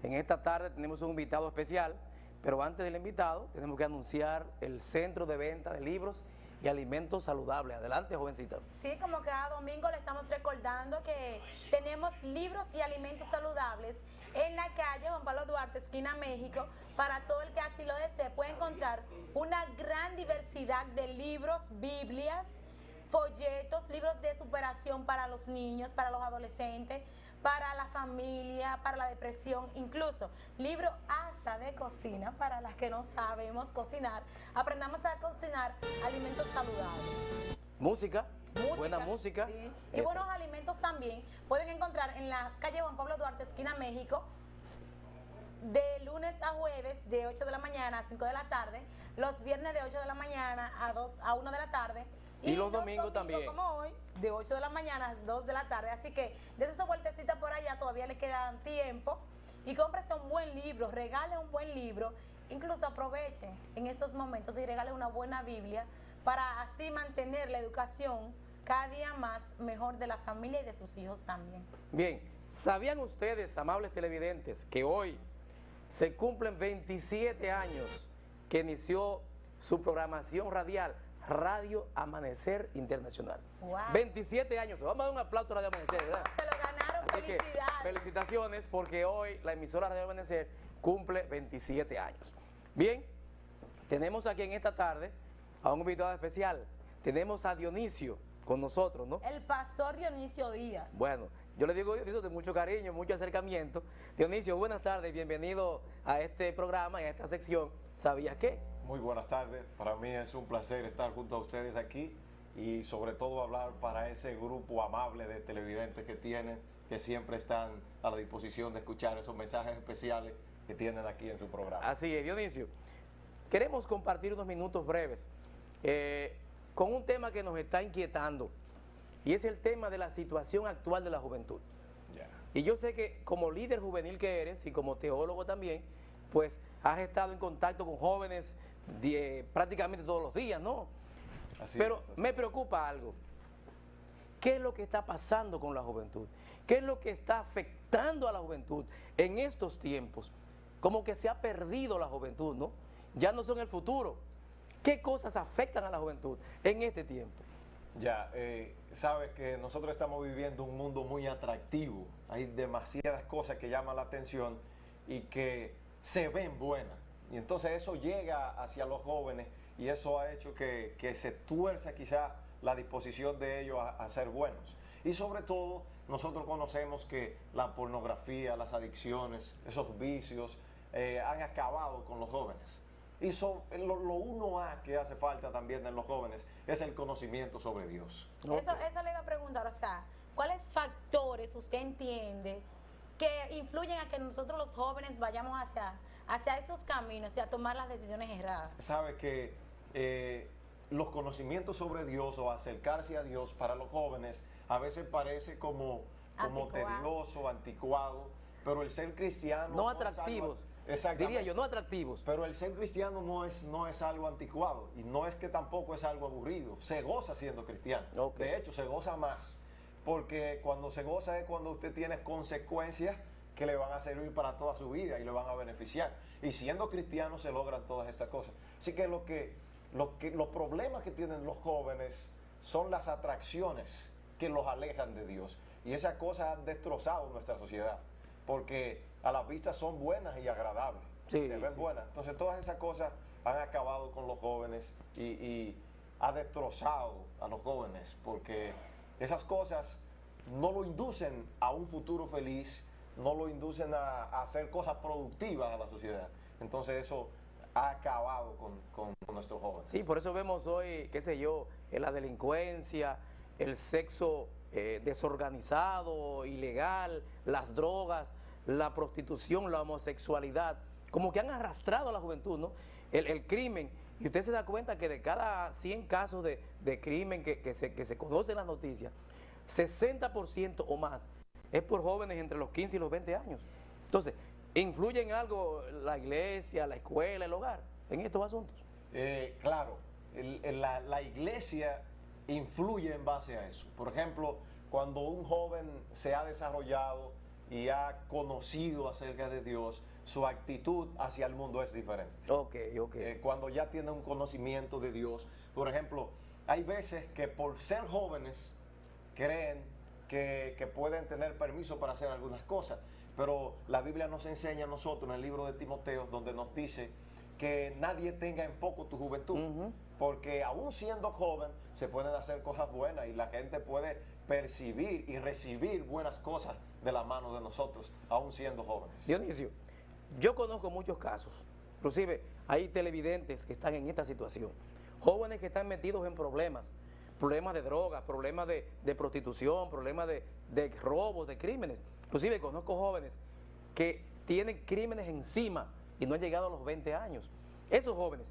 En esta tarde tenemos un invitado especial, pero antes del invitado tenemos que anunciar el centro de venta de libros y alimentos saludables. Adelante, jovencita. Sí, como cada domingo le estamos recordando que tenemos libros y alimentos saludables en la calle Juan Pablo Duarte, esquina México. Para todo el que así lo desee, puede encontrar una gran diversidad de libros, Biblias, folletos, libros de superación para los niños, para los adolescentes, para la familia, para la depresión, incluso libros hasta de cocina para las que no sabemos cocinar. Aprendamos a cocinar alimentos saludables. Música, buena música. Sí. Y buenos alimentos también pueden encontrar en la calle Juan Pablo Duarte, esquina México, de lunes a jueves de 8 de la mañana a 5 de la tarde, los viernes de 8 de la mañana a 1 de la tarde. Y los domingos también. Como hoy, de 8 de la mañana a 2 de la tarde. Así que desde esa vueltecita por allá todavía le quedan tiempo. Y cómprese un buen libro, regale un buen libro. Incluso aproveche en estos momentos y regale una buena Biblia para así mantener la educación cada día más mejor de la familia y de sus hijos también. Bien, ¿sabían ustedes, amables televidentes, que hoy se cumplen 27 años que inició su programación radial Radio Amanecer Internacional? Wow. 27 años. Vamos a dar un aplauso a Radio Amanecer, ¿verdad? Se lo ganaron, Así que, felicidades. felicitaciones porque hoy la emisora Radio Amanecer cumple 27 años. Bien, tenemos aquí en esta tarde a un invitado especial. Tenemos a Dionisio con nosotros, ¿no? El pastor Dionisio Díaz. Bueno, yo le digo Dionisio de mucho cariño, mucho acercamiento. Dionisio, buenas tardes, bienvenido a este programa, a esta sección. ¿Sabías qué? Muy buenas tardes. Para mí es un placer estar junto a ustedes aquí y sobre todo hablar para ese grupo amable de televidentes que tienen, que siempre están a la disposición de escuchar esos mensajes especiales que tienen aquí en su programa. Así es, Dionisio. Queremos compartir unos minutos breves con un tema que nos está inquietando, y es el tema de la situación actual de la juventud. Y yo sé que como líder juvenil que eres y como teólogo también, pues has estado en contacto con jóvenes prácticamente todos los días, ¿no? Pero me preocupa algo. ¿Qué es lo que está pasando con la juventud? ¿Qué es lo que está afectando a la juventud en estos tiempos? Como que se ha perdido la juventud, ¿no? Ya no son el futuro. ¿Qué cosas afectan a la juventud en este tiempo? Ya, sabes que nosotros estamos viviendo un mundo muy atractivo. Hay demasiadas cosas que llaman la atención y que se ven buenas. Y entonces eso llega hacia los jóvenes y eso ha hecho que se tuerza quizá la disposición de ellos a ser buenos. Y sobre todo, nosotros conocemos que la pornografía, las adicciones, esos vicios han acabado con los jóvenes. Y lo 1A que hace falta también en los jóvenes es el conocimiento sobre Dios. Eso le iba a preguntar, o sea, ¿cuáles factores usted entiende que influyen a que nosotros los jóvenes vayamos hacia estos caminos y a tomar las decisiones erradas? Sabe que los conocimientos sobre Dios o acercarse a Dios para los jóvenes a veces parece como tedioso, anticuado, pero el ser cristiano... No atractivos. Diría yo, no atractivos. Pero el ser cristiano no es algo anticuado y no es que tampoco es algo aburrido. Se goza siendo cristiano. De hecho, se goza más. Porque cuando se goza es cuando usted tiene consecuencias que le van a servir para toda su vida y le van a beneficiar. Y siendo cristiano se logran todas estas cosas. Así que los problemas que tienen los jóvenes son las atracciones que los alejan de Dios. Y esas cosas han destrozado nuestra sociedad. Porque a la vista son buenas y agradables. Se ven buenas. Entonces todas esas cosas han acabado con los jóvenes y ha destrozado a los jóvenes. Porque esas cosas no lo inducen a un futuro feliz, no lo inducen a hacer cosas productivas a la sociedad. Entonces eso ha acabado con nuestros jóvenes. Sí, por eso vemos hoy, qué sé yo, la delincuencia, el sexo desorganizado, ilegal, las drogas, la prostitución, la homosexualidad, como que han arrastrado a la juventud, ¿no? El crimen, y usted se da cuenta que de cada 100 casos de crimen que se conoce en las noticias, 60% o más es por jóvenes entre los 15 y los 20 años. Entonces, ¿influye en algo la iglesia, la escuela, el hogar en estos asuntos? Claro, la iglesia influye en base a eso. Por ejemplo, cuando un joven se ha desarrollado y ha conocido acerca de Dios, su actitud hacia el mundo es diferente. Cuando ya tiene un conocimiento de Dios, por ejemplo, hay veces que por ser jóvenes creen que pueden tener permiso para hacer algunas cosas, pero la Biblia nos enseña a nosotros en el libro de Timoteo, donde nos dice que nadie tenga en poco tu juventud, porque aún siendo joven se pueden hacer cosas buenas y la gente puede percibir y recibir buenas cosas de la mano de nosotros, aún siendo jóvenes. Dionisio, yo conozco muchos casos, inclusive hay televidentes que están en esta situación, jóvenes que están metidos en problemas de drogas, problemas de prostitución, problemas de robos, de crímenes. Inclusive conozco jóvenes que tienen crímenes encima y no han llegado a los 20 años. Esos jóvenes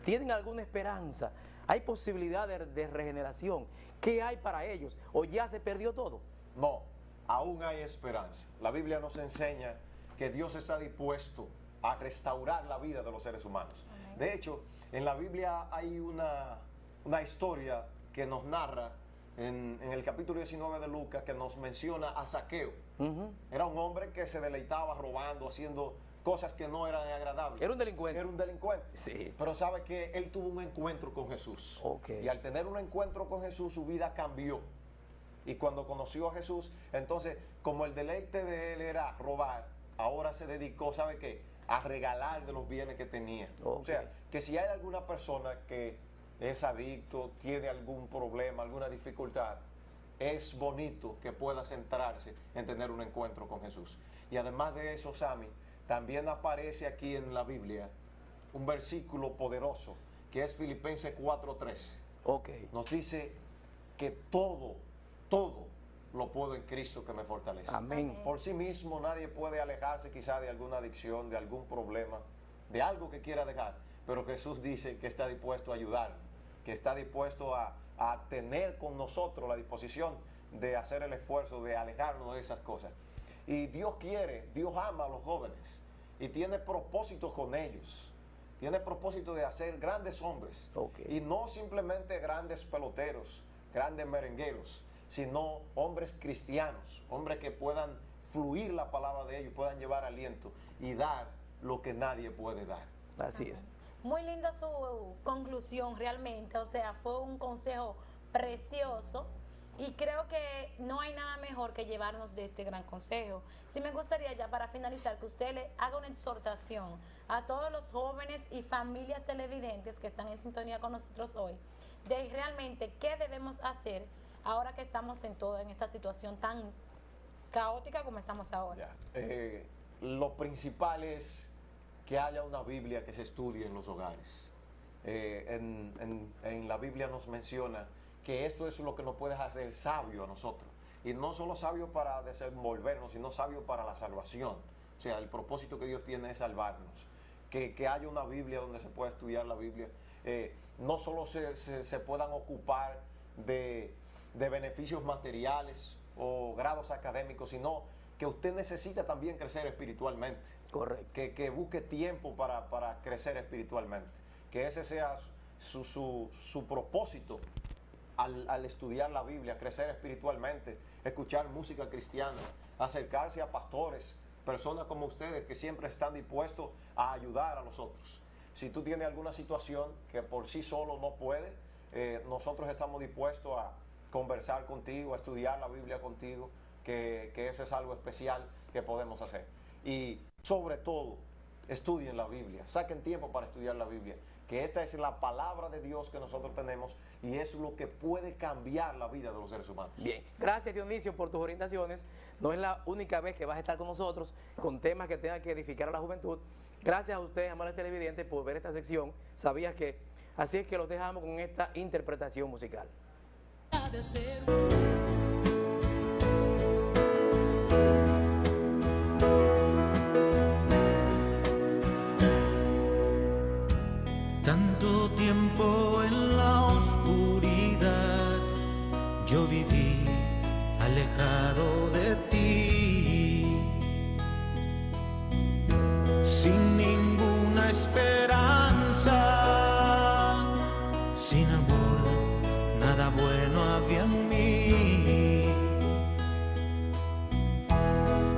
tienen alguna esperanza, hay posibilidad de regeneración. ¿Qué hay para ellos? ¿O ya se perdió todo? No, aún hay esperanza. La Biblia nos enseña que Dios está dispuesto a restaurar la vida de los seres humanos. De hecho, en la Biblia hay una historia que nos narra en el capítulo 19 de Lucas, que nos menciona a Zaqueo. Era un hombre que se deleitaba robando, haciendo cosas que no eran agradables. Era un delincuente. Era un delincuente. Sí. Pero sabe que él tuvo un encuentro con Jesús. Y al tener un encuentro con Jesús, su vida cambió. Y cuando conoció a Jesús, entonces, como el deleite de él era robar, ahora se dedicó, ¿sabe qué? A regalar de los bienes que tenía. O sea, que si hay alguna persona que es adicto, tiene algún problema, alguna dificultad, es bonito que pueda centrarse en tener un encuentro con Jesús. Y además de eso, Sammy, también aparece aquí en la Biblia un versículo poderoso que es Filipenses 4:3. Okay. Nos dice que todo lo puedo en Cristo que me fortalece. Amén. Por sí mismo nadie puede alejarse quizá de alguna adicción, de algún problema, de algo que quiera dejar, pero Jesús dice que está dispuesto a ayudar, que está dispuesto a tener con nosotros la disposición de hacer el esfuerzo de alejarnos de esas cosas. Y Dios quiere, Dios ama a los jóvenes y tiene propósitos con ellos. Tiene propósito de hacer grandes hombres. Y no simplemente grandes peloteros, grandes merengueros, sino hombres cristianos, hombres que puedan fluir la palabra de ellos, puedan llevar aliento y dar lo que nadie puede dar. Así es. Muy linda su conclusión realmente, o sea, fue un consejo precioso y creo que no hay nada mejor que llevarnos de este gran consejo. Sí me gustaría ya para finalizar que usted le haga una exhortación a todos los jóvenes y familias televidentes que están en sintonía con nosotros hoy, de realmente qué debemos hacer ahora que estamos en esta situación tan caótica como estamos ahora. Lo principal es que haya una Biblia que se estudie en los hogares. En la Biblia nos menciona que esto es lo que nos puede hacer sabio a nosotros. Y no solo sabio para desenvolvernos, sino sabio para la salvación. O sea, el propósito que Dios tiene es salvarnos. Que haya una Biblia donde se pueda estudiar la Biblia. No solo se puedan ocupar de beneficios materiales o grados académicos, sino que usted necesita también crecer espiritualmente. Correcto. Que busque tiempo para crecer espiritualmente. Que ese sea su propósito al estudiar la Biblia, crecer espiritualmente, escuchar música cristiana, acercarse a pastores, personas como ustedes que siempre están dispuestos a ayudar a los otros. Si tú tienes alguna situación que por sí solo no puede, nosotros estamos dispuestos a conversar contigo, a estudiar la Biblia contigo, que eso es algo especial que podemos hacer. Y sobre todo, estudien la Biblia, saquen tiempo para estudiar la Biblia, que esta es la palabra de Dios que nosotros tenemos y es lo que puede cambiar la vida de los seres humanos. Bien, gracias Dionisio por tus orientaciones. No es la única vez que vas a estar con nosotros con temas que tengan que edificar a la juventud. Gracias a ustedes, amables televidentes, por ver esta sección. Sabías que, así es que los dejamos con esta interpretación musical. Tanto tiempo en la oscuridad yo viví alejado de ti, sin ninguna esperanza, sin amor, nada bueno había en mí.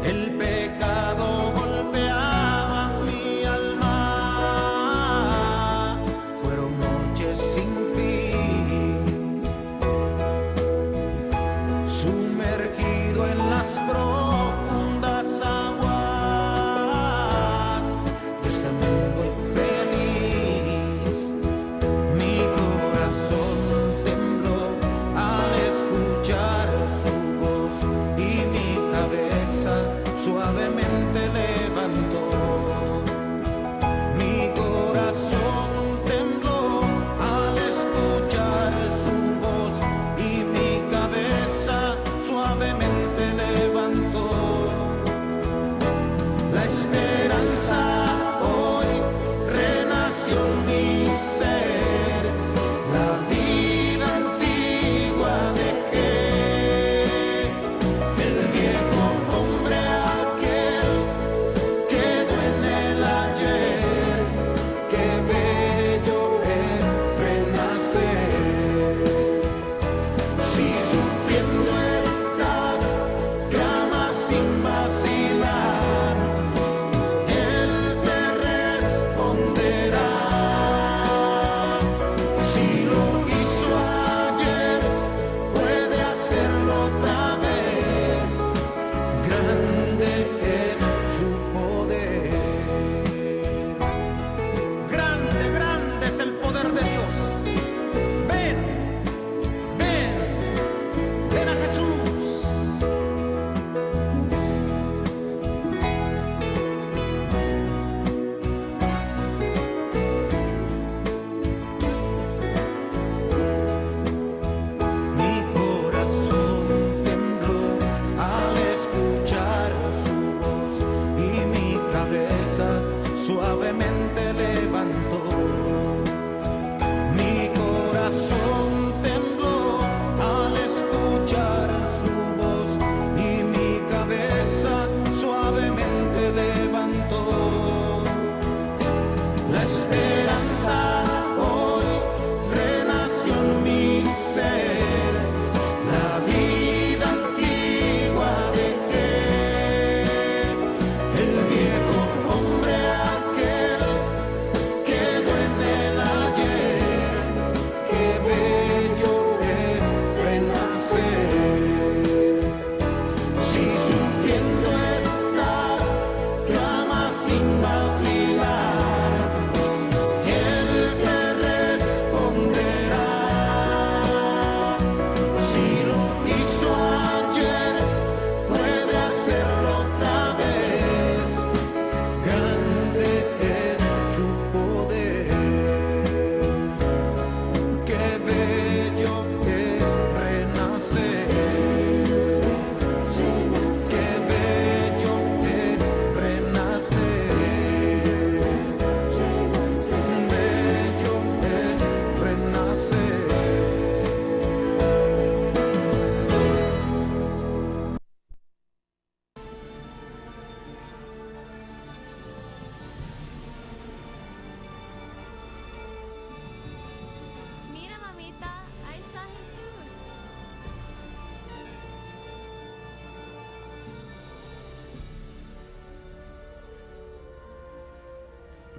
El pecado golpeaba mi alma, fueron noches sin fin, sumergido en las profundas aguas de este mundo infeliz. Mi corazón tembló al escuchar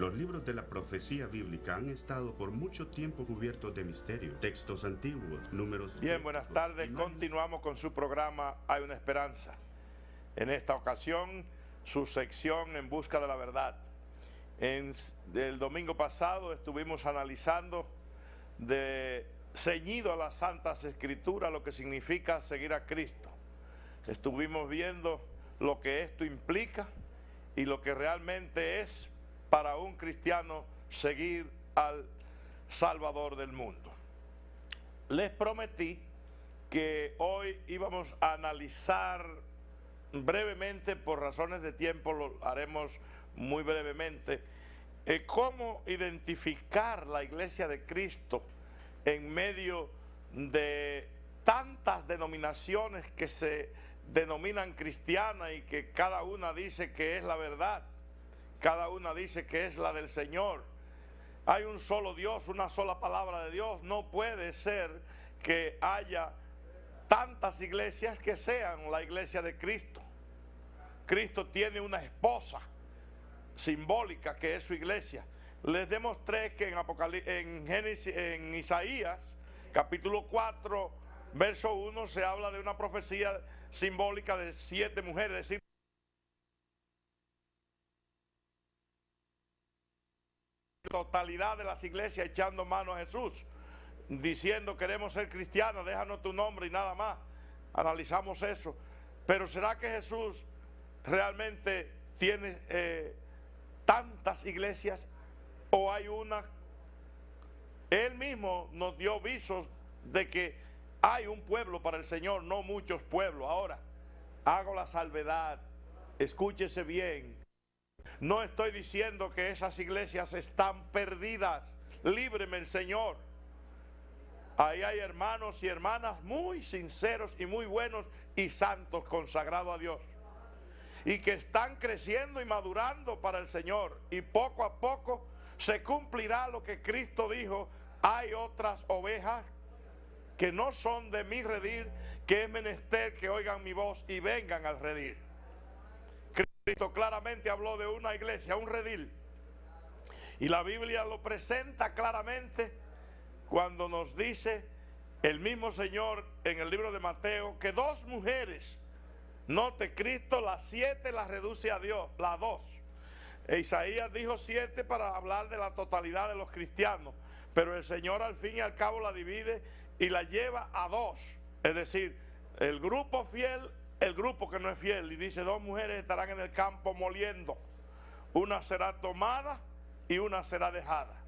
Los libros de la profecía bíblica han estado por mucho tiempo cubiertos de misterio. Textos antiguos, números... Bien, buenas tardes. Continuamos con su programa Hay una Esperanza. En esta ocasión, su sección En Busca de la Verdad. El domingo pasado estuvimos analizando ceñido a las Santas Escrituras lo que significa seguir a Cristo. Estuvimos viendo lo que esto implica y lo que realmente es para un cristiano seguir al Salvador del mundo. Les prometí que hoy íbamos a analizar brevemente, por razones de tiempo lo haremos muy brevemente, cómo identificar la Iglesia de Cristo en medio de tantas denominaciones que se denominan cristianas y que cada una dice que es la verdad, cada una dice que es la del Señor. Hay un solo Dios, una sola palabra de Dios. No puede ser que haya tantas iglesias que sean la iglesia de Cristo. Cristo tiene una esposa simbólica que es su iglesia. Les demostré que en Isaías capítulo 4 verso 1 se habla de una profecía simbólica de 7 mujeres, es decir, totalidad de las iglesias echando mano a Jesús, diciendo queremos ser cristianos, déjanos tu nombre y nada más. Analizamos eso. Pero ¿será que Jesús realmente tiene tantas iglesias o hay una? Él mismo nos dio visos de que hay un pueblo para el Señor, no muchos pueblos. Ahora, hago la salvedad, escúchese bien. No estoy diciendo que esas iglesias están perdidas. Líbreme el Señor. Ahí hay hermanos y hermanas muy sinceros y muy buenos y santos, consagrados a Dios, y que están creciendo y madurando para el Señor, y poco a poco se cumplirá lo que Cristo dijo: hay otras ovejas que no son de mi redil, que es menester que oigan mi voz y vengan al redil. Cristo claramente habló de una iglesia, un redil, y la Biblia lo presenta claramente cuando nos dice el mismo Señor en el libro de Mateo que 2 mujeres, note, Cristo las 7 las reduce a Dios, las 2. Isaías dijo 7 para hablar de la totalidad de los cristianos, pero el Señor al fin y al cabo la divide y la lleva a 2, es decir, el grupo fiel, el grupo que no es fiel, y dice 2 mujeres estarán en el campo moliendo, una será tomada y una será dejada.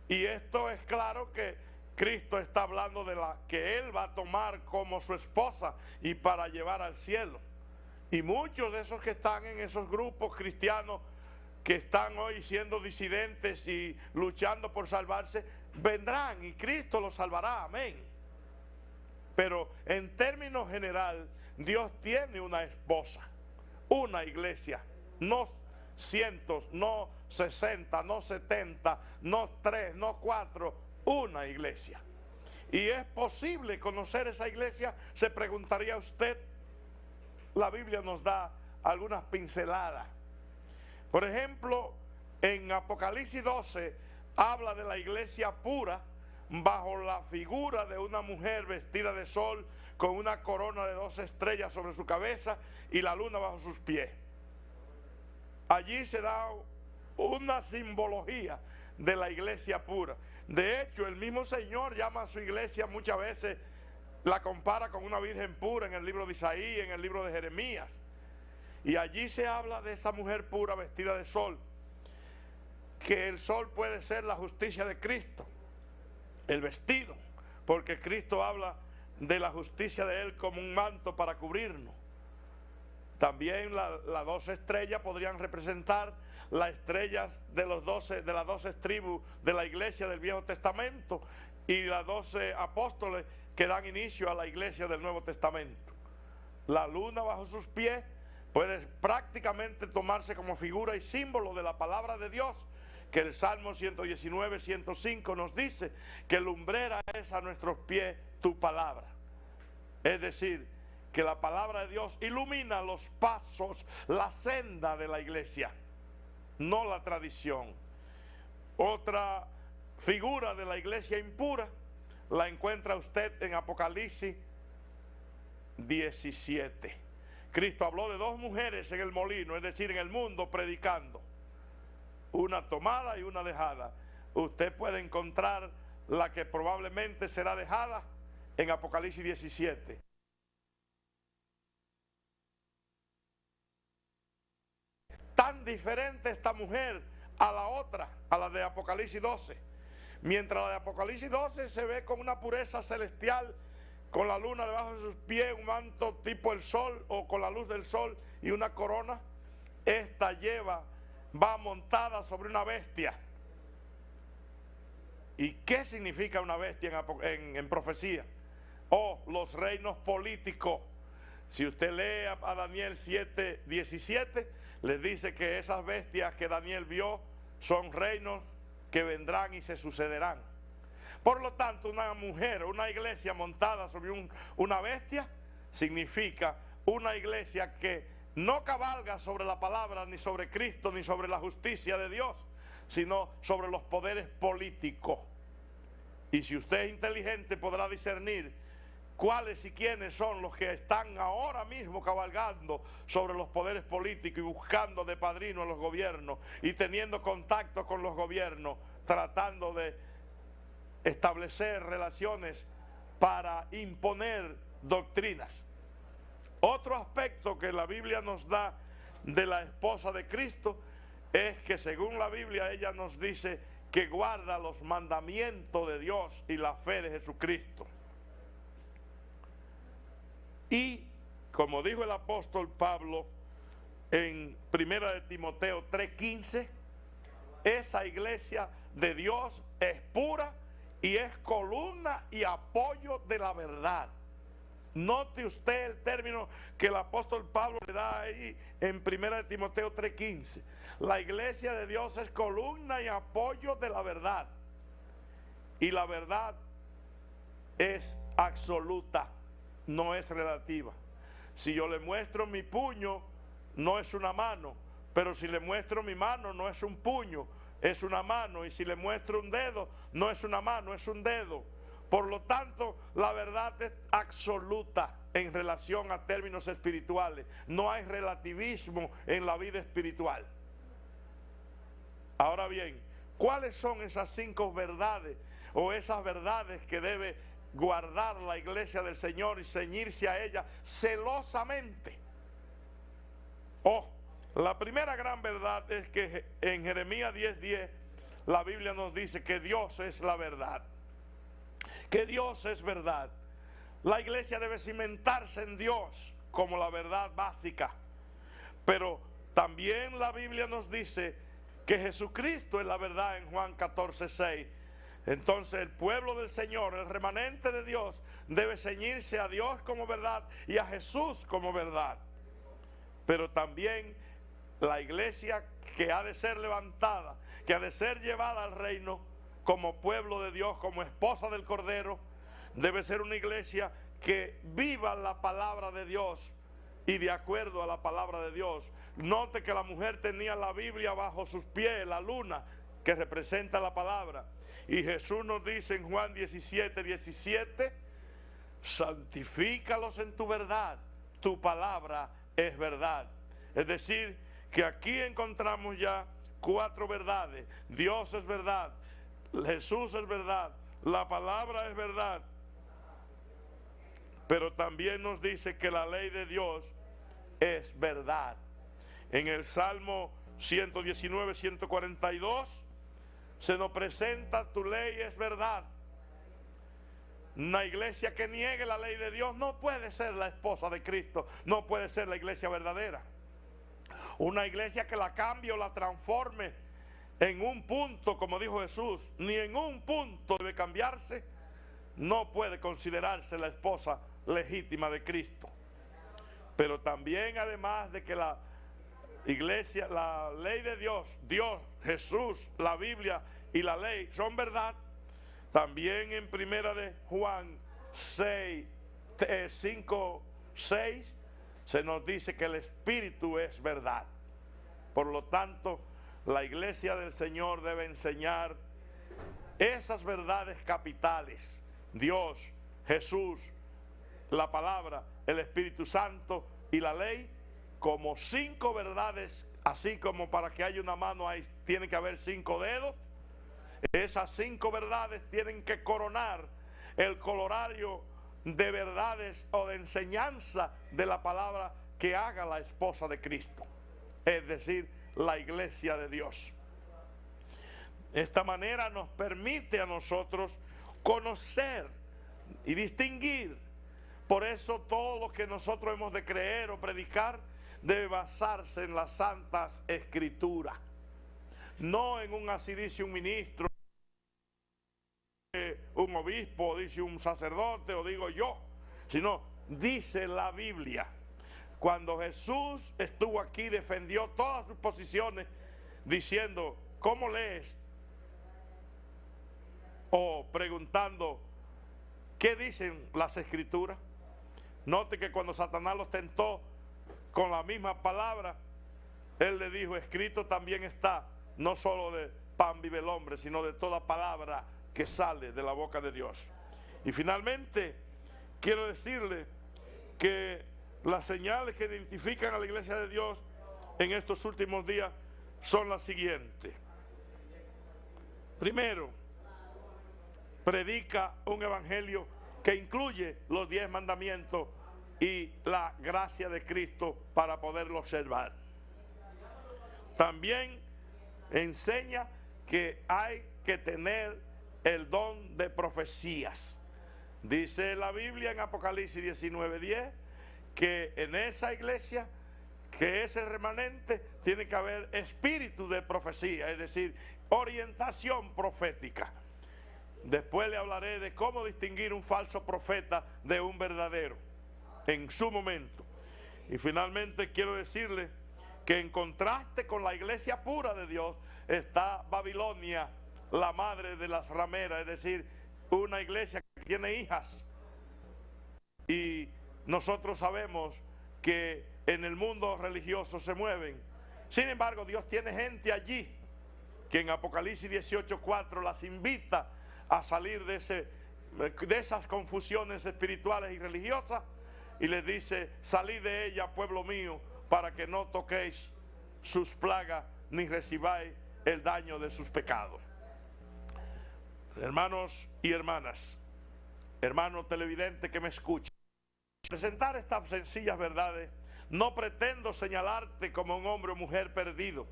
Y esto es claro que Cristo está hablando de la que Él va a tomar como su esposa y para llevar al cielo. Y muchos de esos que están en esos grupos cristianos que están hoy siendo disidentes y luchando por salvarse, vendrán y Cristo los salvará, amén. Pero en términos general, Dios tiene una esposa, una iglesia, no cientos, no 60, no 70, no 3, no 4, una iglesia. Y es posible conocer esa iglesia, se preguntaría usted. La Biblia nos da algunas pinceladas. Por ejemplo, en Apocalipsis 12 habla de la iglesia pura bajo la figura de una mujer vestida de sol con una corona de 2 estrellas sobre su cabeza y la luna bajo sus pies. Allí se da una simbología de la iglesia pura. De hecho, el mismo Señor llama a su iglesia muchas veces, la compara con una virgen pura en el libro de Isaías, en el libro de Jeremías. Y allí se habla de esa mujer pura vestida de sol, que el sol puede ser la justicia de Cristo, el vestido, porque Cristo habla de la justicia de Él como un manto para cubrirnos. También las 12 estrellas podrían representar las estrellas de las 12 tribus de la iglesia del Viejo Testamento y las 12 apóstoles que dan inicio a la iglesia del Nuevo Testamento. La luna bajo sus pies puede prácticamente tomarse como figura y símbolo de la palabra de Dios, que el Salmo 119, 105 nos dice que lumbrera es a nuestros pies tu palabra. Es decir, que la palabra de Dios ilumina los pasos, la senda de la iglesia, no la tradición. Otra figura de la iglesia impura la encuentra usted en Apocalipsis 17. Cristo habló de dos mujeres en el molino, es decir, en el mundo, predicando. Una tomada y una dejada. Usted puede encontrar la que probablemente será dejada en Apocalipsis 17. Tan diferente esta mujer a la otra, a la de Apocalipsis 12. Mientras la de Apocalipsis 12 se ve con una pureza celestial, con la luna debajo de sus pies, un manto tipo el sol o con la luz del sol y una corona, esta va montada sobre una bestia. ¿Y qué significa una bestia en profecía? Los reinos políticos. Si usted lee a Daniel 7:17, le dice que esas bestias que Daniel vio son reinos que vendrán y se sucederán. Por lo tanto, una mujer, una iglesia montada sobre una bestia, significa una iglesia que no cabalga sobre la palabra, ni sobre Cristo, ni sobre la justicia de Dios, sino sobre los poderes políticos. Y si usted es inteligente, podrá discernir cuáles y quiénes son los que están ahora mismo cabalgando sobre los poderes políticos y buscando de padrino a los gobiernos y teniendo contacto con los gobiernos, tratando de establecer relaciones para imponer doctrinas. Otro aspecto que la Biblia nos da de la esposa de Cristo es que según la Biblia ella nos dice que guarda los mandamientos de Dios y la fe de Jesucristo. Y como dijo el apóstol Pablo en 1 de Timoteo 3:15, esa iglesia de Dios es pura y es columna y apoyo de la verdad. Note usted el término que el apóstol Pablo le da ahí en 1 de Timoteo 3:15. La iglesia de Dios es columna y apoyo de la verdad. Y la verdad es absoluta, no es relativa. Si yo le muestro mi puño, no es una mano, pero si le muestro mi mano, no es un puño, es una mano. Y si le muestro un dedo, no es una mano, es un dedo. Por lo tanto, la verdad es absoluta en relación a términos espirituales. No hay relativismo en la vida espiritual. Ahora bien, ¿cuáles son esas 5 verdades o esas verdades que debe guardar la iglesia del Señor y ceñirse a ella celosamente? La primera gran verdad es que en Jeremías 10:10 la Biblia nos dice que Dios es la verdad. Que Dios es verdad. La iglesia debe cimentarse en Dios como la verdad básica. Pero también la Biblia nos dice que Jesucristo es la verdad en Juan 14:6. Entonces el pueblo del Señor, el remanente de Dios, debe ceñirse a Dios como verdad y a Jesús como verdad. Pero también la iglesia que ha de ser levantada, que ha de ser llevada al reino como pueblo de Dios, como esposa del Cordero, debe ser una iglesia que viva la palabra de Dios y de acuerdo a la palabra de Dios. Note que la mujer tenía la Biblia bajo sus pies, la luna que representa la palabra. Y Jesús nos dice en Juan 17:17, santifícalos en tu verdad, tu palabra es verdad. Es decir, que aquí encontramos ya 4 verdades. Dios es verdad, Jesús es verdad, la palabra es verdad. Pero también nos dice que la ley de Dios es verdad. En el Salmo 119, 142 se nos presenta: tu ley es verdad. Una iglesia que niegue la ley de Dios no puede ser la esposa de Cristo, no puede ser la iglesia verdadera. Una iglesia que la cambie o la transforme en un punto, como dijo Jesús, ni en un punto debe cambiarse, no puede considerarse la esposa legítima de Cristo. Pero también, además de que la iglesia, la ley de Dios, Dios, Jesús, la Biblia y la ley son verdad, también en 1 de Juan 5:6 se nos dice que el Espíritu es verdad. Por lo tanto, la iglesia del Señor debe enseñar esas verdades capitales: Dios, Jesús, la palabra, el Espíritu Santo y la ley, como 5 verdades, así como para que haya una mano ahí tiene que haber 5 dedos. Esas 5 verdades tienen que coronar el colorario de verdades o de enseñanza de la palabra que haga la esposa de Cristo, es decir, la iglesia de Dios. Esta manera nos permite a nosotros conocer y distinguir. Por eso todo lo que nosotros hemos de creer o predicar debe basarse en las santas escrituras, no en un así dice un ministro, un obispo, dice un sacerdote o digo yo, sino dice la Biblia. Cuando Jesús estuvo aquí defendió todas sus posiciones diciendo ¿cómo lees? O preguntando ¿qué dicen las escrituras? Note que cuando Satanás los tentó con la misma palabra, él le dijo, escrito también está, no solo de pan vive el hombre, sino de toda palabra que sale de la boca de Dios. Y finalmente, quiero decirle que las señales que identifican a la iglesia de Dios en estos últimos días son las siguientes. Primero, predica un evangelio que incluye los 10 mandamientos y la gracia de Cristo para poderlo observar. También enseña que hay que tener el don de profecías. Dice la Biblia en Apocalipsis 19:10 que en esa iglesia, que es el remanente, tiene que haber espíritu de profecía, es decir, orientación profética. Después le hablaré de cómo distinguir un falso profeta de un verdadero en su momento. Y finalmente quiero decirle que en contraste con la iglesia pura de Dios está Babilonia, la madre de las rameras, es decir, una iglesia que tiene hijas. Y nosotros sabemos que en el mundo religioso se mueven. Sin embargo, Dios tiene gente allí que en Apocalipsis 18:4 las invita a salir de esas confusiones espirituales y religiosas y les dice, salid de ella, pueblo mío, para que no toquéis sus plagas ni recibáis el daño de sus pecados. Hermanos y hermanas, hermano televidente que me escucha, presentar estas sencillas verdades, no pretendo señalarte como un hombre o mujer perdido,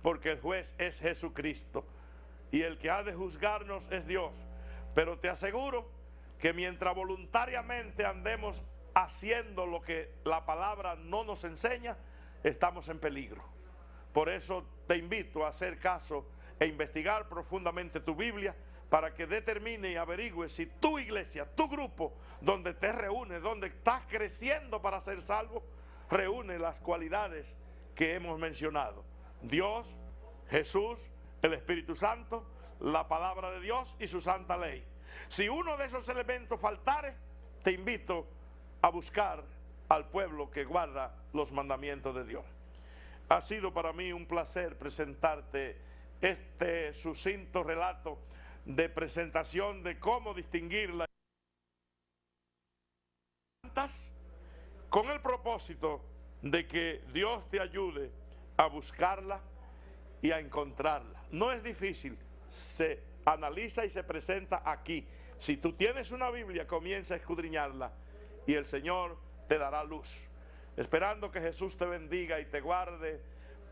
porque el juez es Jesucristo y el que ha de juzgarnos es Dios. Pero te aseguro que mientras voluntariamente andemos haciendo lo que la palabra no nos enseña, estamos en peligro. Por eso te invito a hacer caso e investigar profundamente tu Biblia para que determine y averigüe si tu iglesia, tu grupo, donde te reúnes, donde estás creciendo para ser salvo, reúne las cualidades que hemos mencionado: Dios, Jesús, el Espíritu Santo, la palabra de Dios y su santa ley. Si uno de esos elementos faltare, te invito a buscar al pueblo que guarda los mandamientos de Dios. Ha sido para mí un placer presentarte este sucinto relato de presentación de cómo distinguir las santas, con el propósito de que Dios te ayude a buscarla y a encontrarla. No es difícil, se analiza y se presenta aquí. Si tú tienes una Biblia, comienza a escudriñarla y el Señor te dará luz. Esperando que Jesús te bendiga y te guarde,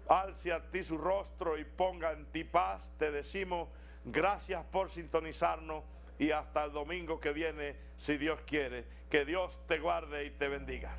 alce a ti su rostro y ponga en ti paz, te decimos gracias por sintonizarnos y hasta el domingo que viene, si Dios quiere. Que Dios te guarde y te bendiga.